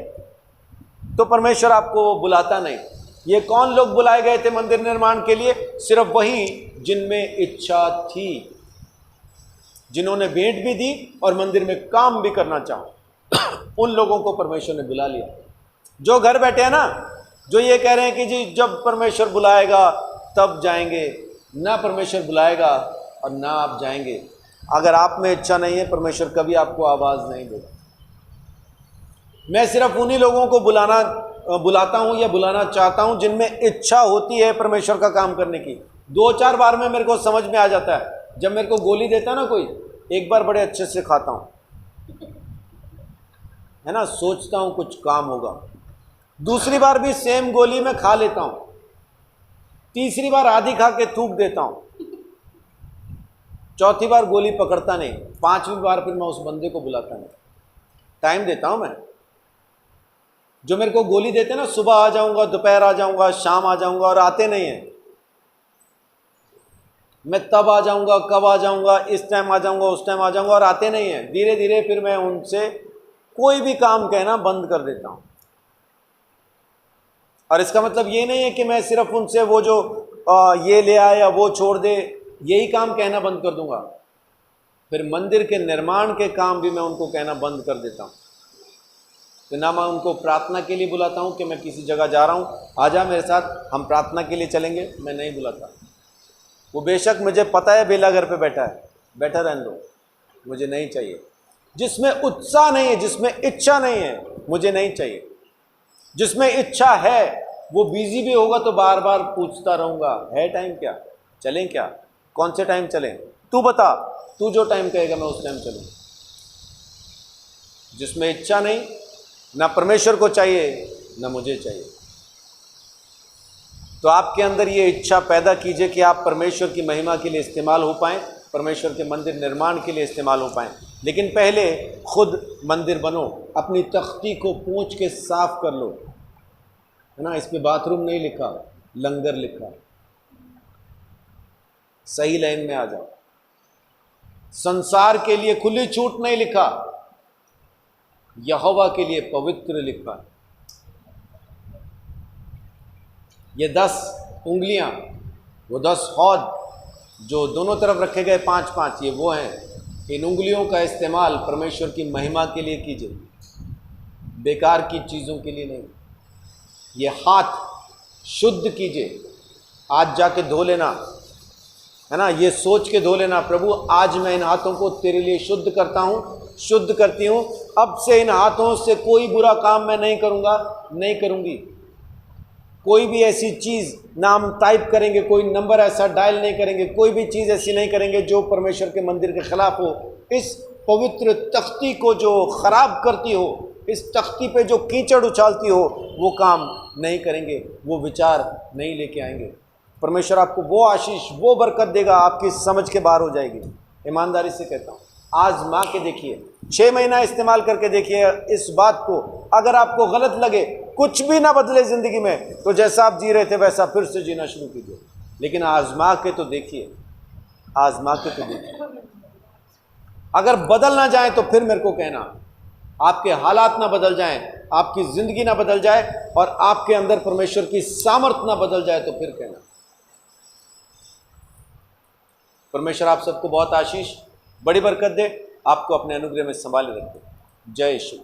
तो परमेश्वर आपको बुलाता नहीं। ये कौन लोग बुलाए गए थे मंदिर निर्माण के लिए? सिर्फ वही जिनमें इच्छा थी, जिन्होंने भेंट भी दी और मंदिर में काम भी करना चाहो, उन लोगों को परमेश्वर ने बुला लिया। जो घर बैठे हैं ना, जो ये कह रहे हैं कि जी जब परमेश्वर बुलाएगा तब जाएंगे, ना परमेश्वर बुलाएगा और ना आप जाएंगे। अगर आप में इच्छा नहीं है, परमेश्वर कभी आपको आवाज़ नहीं देगा। मैं सिर्फ उन्हीं लोगों को बुलाता हूँ या बुलाना चाहता हूँ जिनमें इच्छा होती है परमेश्वर का काम करने की। 2-4 बार में मेरे को समझ में आ जाता है। जब मेरे को गोली देता है ना कोई, एक बार बड़े अच्छे से खाता हूँ, है ना, सोचता हूँ कुछ काम होगा, दूसरी बार भी सेम गोली में खा लेता हूँ, तीसरी बार आधी खा के थूक देता हूँ, चौथी बार गोली पकड़ता नहीं, 5वीं बार फिर मैं उस बंदे को बुलाता नहीं। टाइम देता हूँ मैं। जो मेरे को गोली देते ना, सुबह आ जाऊंगा, दोपहर आ जाऊंगा, शाम आ जाऊंगा, और आते नहीं हैं। मैं तब आ जाऊंगा, कब आ जाऊंगा, इस टाइम आ जाऊंगा, उस टाइम आ जाऊंगा, और आते नहीं हैं। धीरे धीरे फिर मैं उनसे कोई भी काम कहना बंद कर देता हूँ। और इसका मतलब ये नहीं है कि मैं सिर्फ उनसे वो जो ये ले आया वो छोड़ दे, यही काम कहना बंद कर दूंगा। फिर मंदिर के निर्माण के काम भी मैं उनको कहना बंद कर देता हूँ। तो ना मैं उनको प्रार्थना के लिए बुलाता हूँ कि मैं किसी जगह जा रहा हूँ, आजा मेरे साथ हम प्रार्थना के लिए चलेंगे, मैं नहीं बुलाता। वो बेशक मुझे पता है बेला घर पे बैठा है, बैठा रहने दो, मुझे नहीं चाहिए। जिसमें उत्साह नहीं है, जिसमें इच्छा नहीं है, मुझे नहीं चाहिए। जिसमें इच्छा है वो बिजी भी होगा तो बार बार पूछता रहूँगा, है टाइम क्या, चलें क्या, कौन से टाइम चलें, तू बता, तू जो टाइम कहेगा मैं उस टाइम चलूँ। जिसमें इच्छा नहीं, ना परमेश्वर को चाहिए ना मुझे चाहिए। तो आपके अंदर ये इच्छा पैदा कीजिए कि आप परमेश्वर की महिमा के लिए इस्तेमाल हो पाएँ, परमेश्वर के मंदिर निर्माण के लिए इस्तेमाल हो पाएँ। लेकिन पहले खुद मंदिर बनो, अपनी तख्ती को पोंछ के साफ कर लो, है ना। इस पे बाथरूम नहीं लिखा, लंगर लिखा। सही लाइन में आ जाओ। संसार के लिए खुली छूट नहीं लिखा, यहोवा के लिए पवित्र लिखा। ये 10 उंगलियां, वो 10 हौद जो दोनों तरफ रखे गए 5-5, ये वो हैं। इन उंगलियों का इस्तेमाल परमेश्वर की महिमा के लिए कीजिए, बेकार की चीज़ों के लिए नहीं। ये हाथ शुद्ध कीजिए, आज जाके धो लेना, है ना। ये सोच के धो लेना, प्रभु आज मैं इन हाथों को तेरे लिए शुद्ध करता हूँ, शुद्ध करती हूँ। अब से इन हाथों से कोई बुरा काम मैं नहीं करूँगा, नहीं करूँगी। कोई भी ऐसी चीज़ ना हम टाइप करेंगे, कोई नंबर ऐसा डायल नहीं करेंगे, कोई भी चीज़ ऐसी नहीं करेंगे जो परमेश्वर के मंदिर के खिलाफ हो। इस पवित्र तख्ती को जो ख़राब करती हो, इस तख्ती पे जो कीचड़ उछालती हो, वो काम नहीं करेंगे, वो विचार नहीं लेके आएंगे। परमेश्वर आपको वो आशीष, वो बरकत देगा, आपकी समझ के बाहर हो जाएगी। ईमानदारी से कहता हूँ, आजमा के देखिए, 6 महीना इस्तेमाल करके देखिए इस बात को। अगर आपको गलत लगे, कुछ भी ना बदले ज़िंदगी में, तो जैसा आप जी रहे थे वैसा फिर से जीना शुरू कीजिए। लेकिन आजमा के तो देखिए, आजमा के तो देखिए। अगर बदल ना जाए तो फिर मेरे को कहना, आपके हालात ना बदल जाएं, आपकी ज़िंदगी ना बदल जाए और आपके अंदर परमेश्वर की सामर्थ ना बदल जाए तो फिर कहना। परमेश्वर आप सबको बहुत आशीष, बड़ी बरकत दे, आपको अपने अनुग्रह में संभाले रखे। जय यीशु।